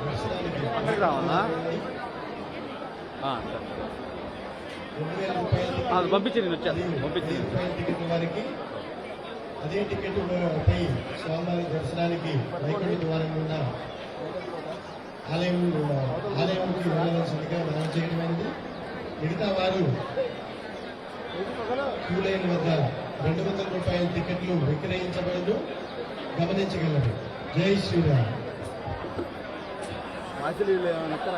దర్శనానికి అక్కడికి రావాలా? సరే. 2000 రూపాయలు అది పంపించి నేను వచ్చాను, పంపించి. 1000 రూపాయల టికెట్ వారికి అదే టికెట్ పై స్వామివారి దర్శనానికి వైకుంఠ ద్వారం ఉన్న ఆలయంకి వెళ్ళవలసిందిగా మనం చేయడమైనది. మిగతా వారు క్యూ లైన్ వద్ద 200 రూపాయల టికెట్లు విక్రయించబడదు, గమనించగలరు. జై శ్రీరామ్. మాసిలి ఇక్కడ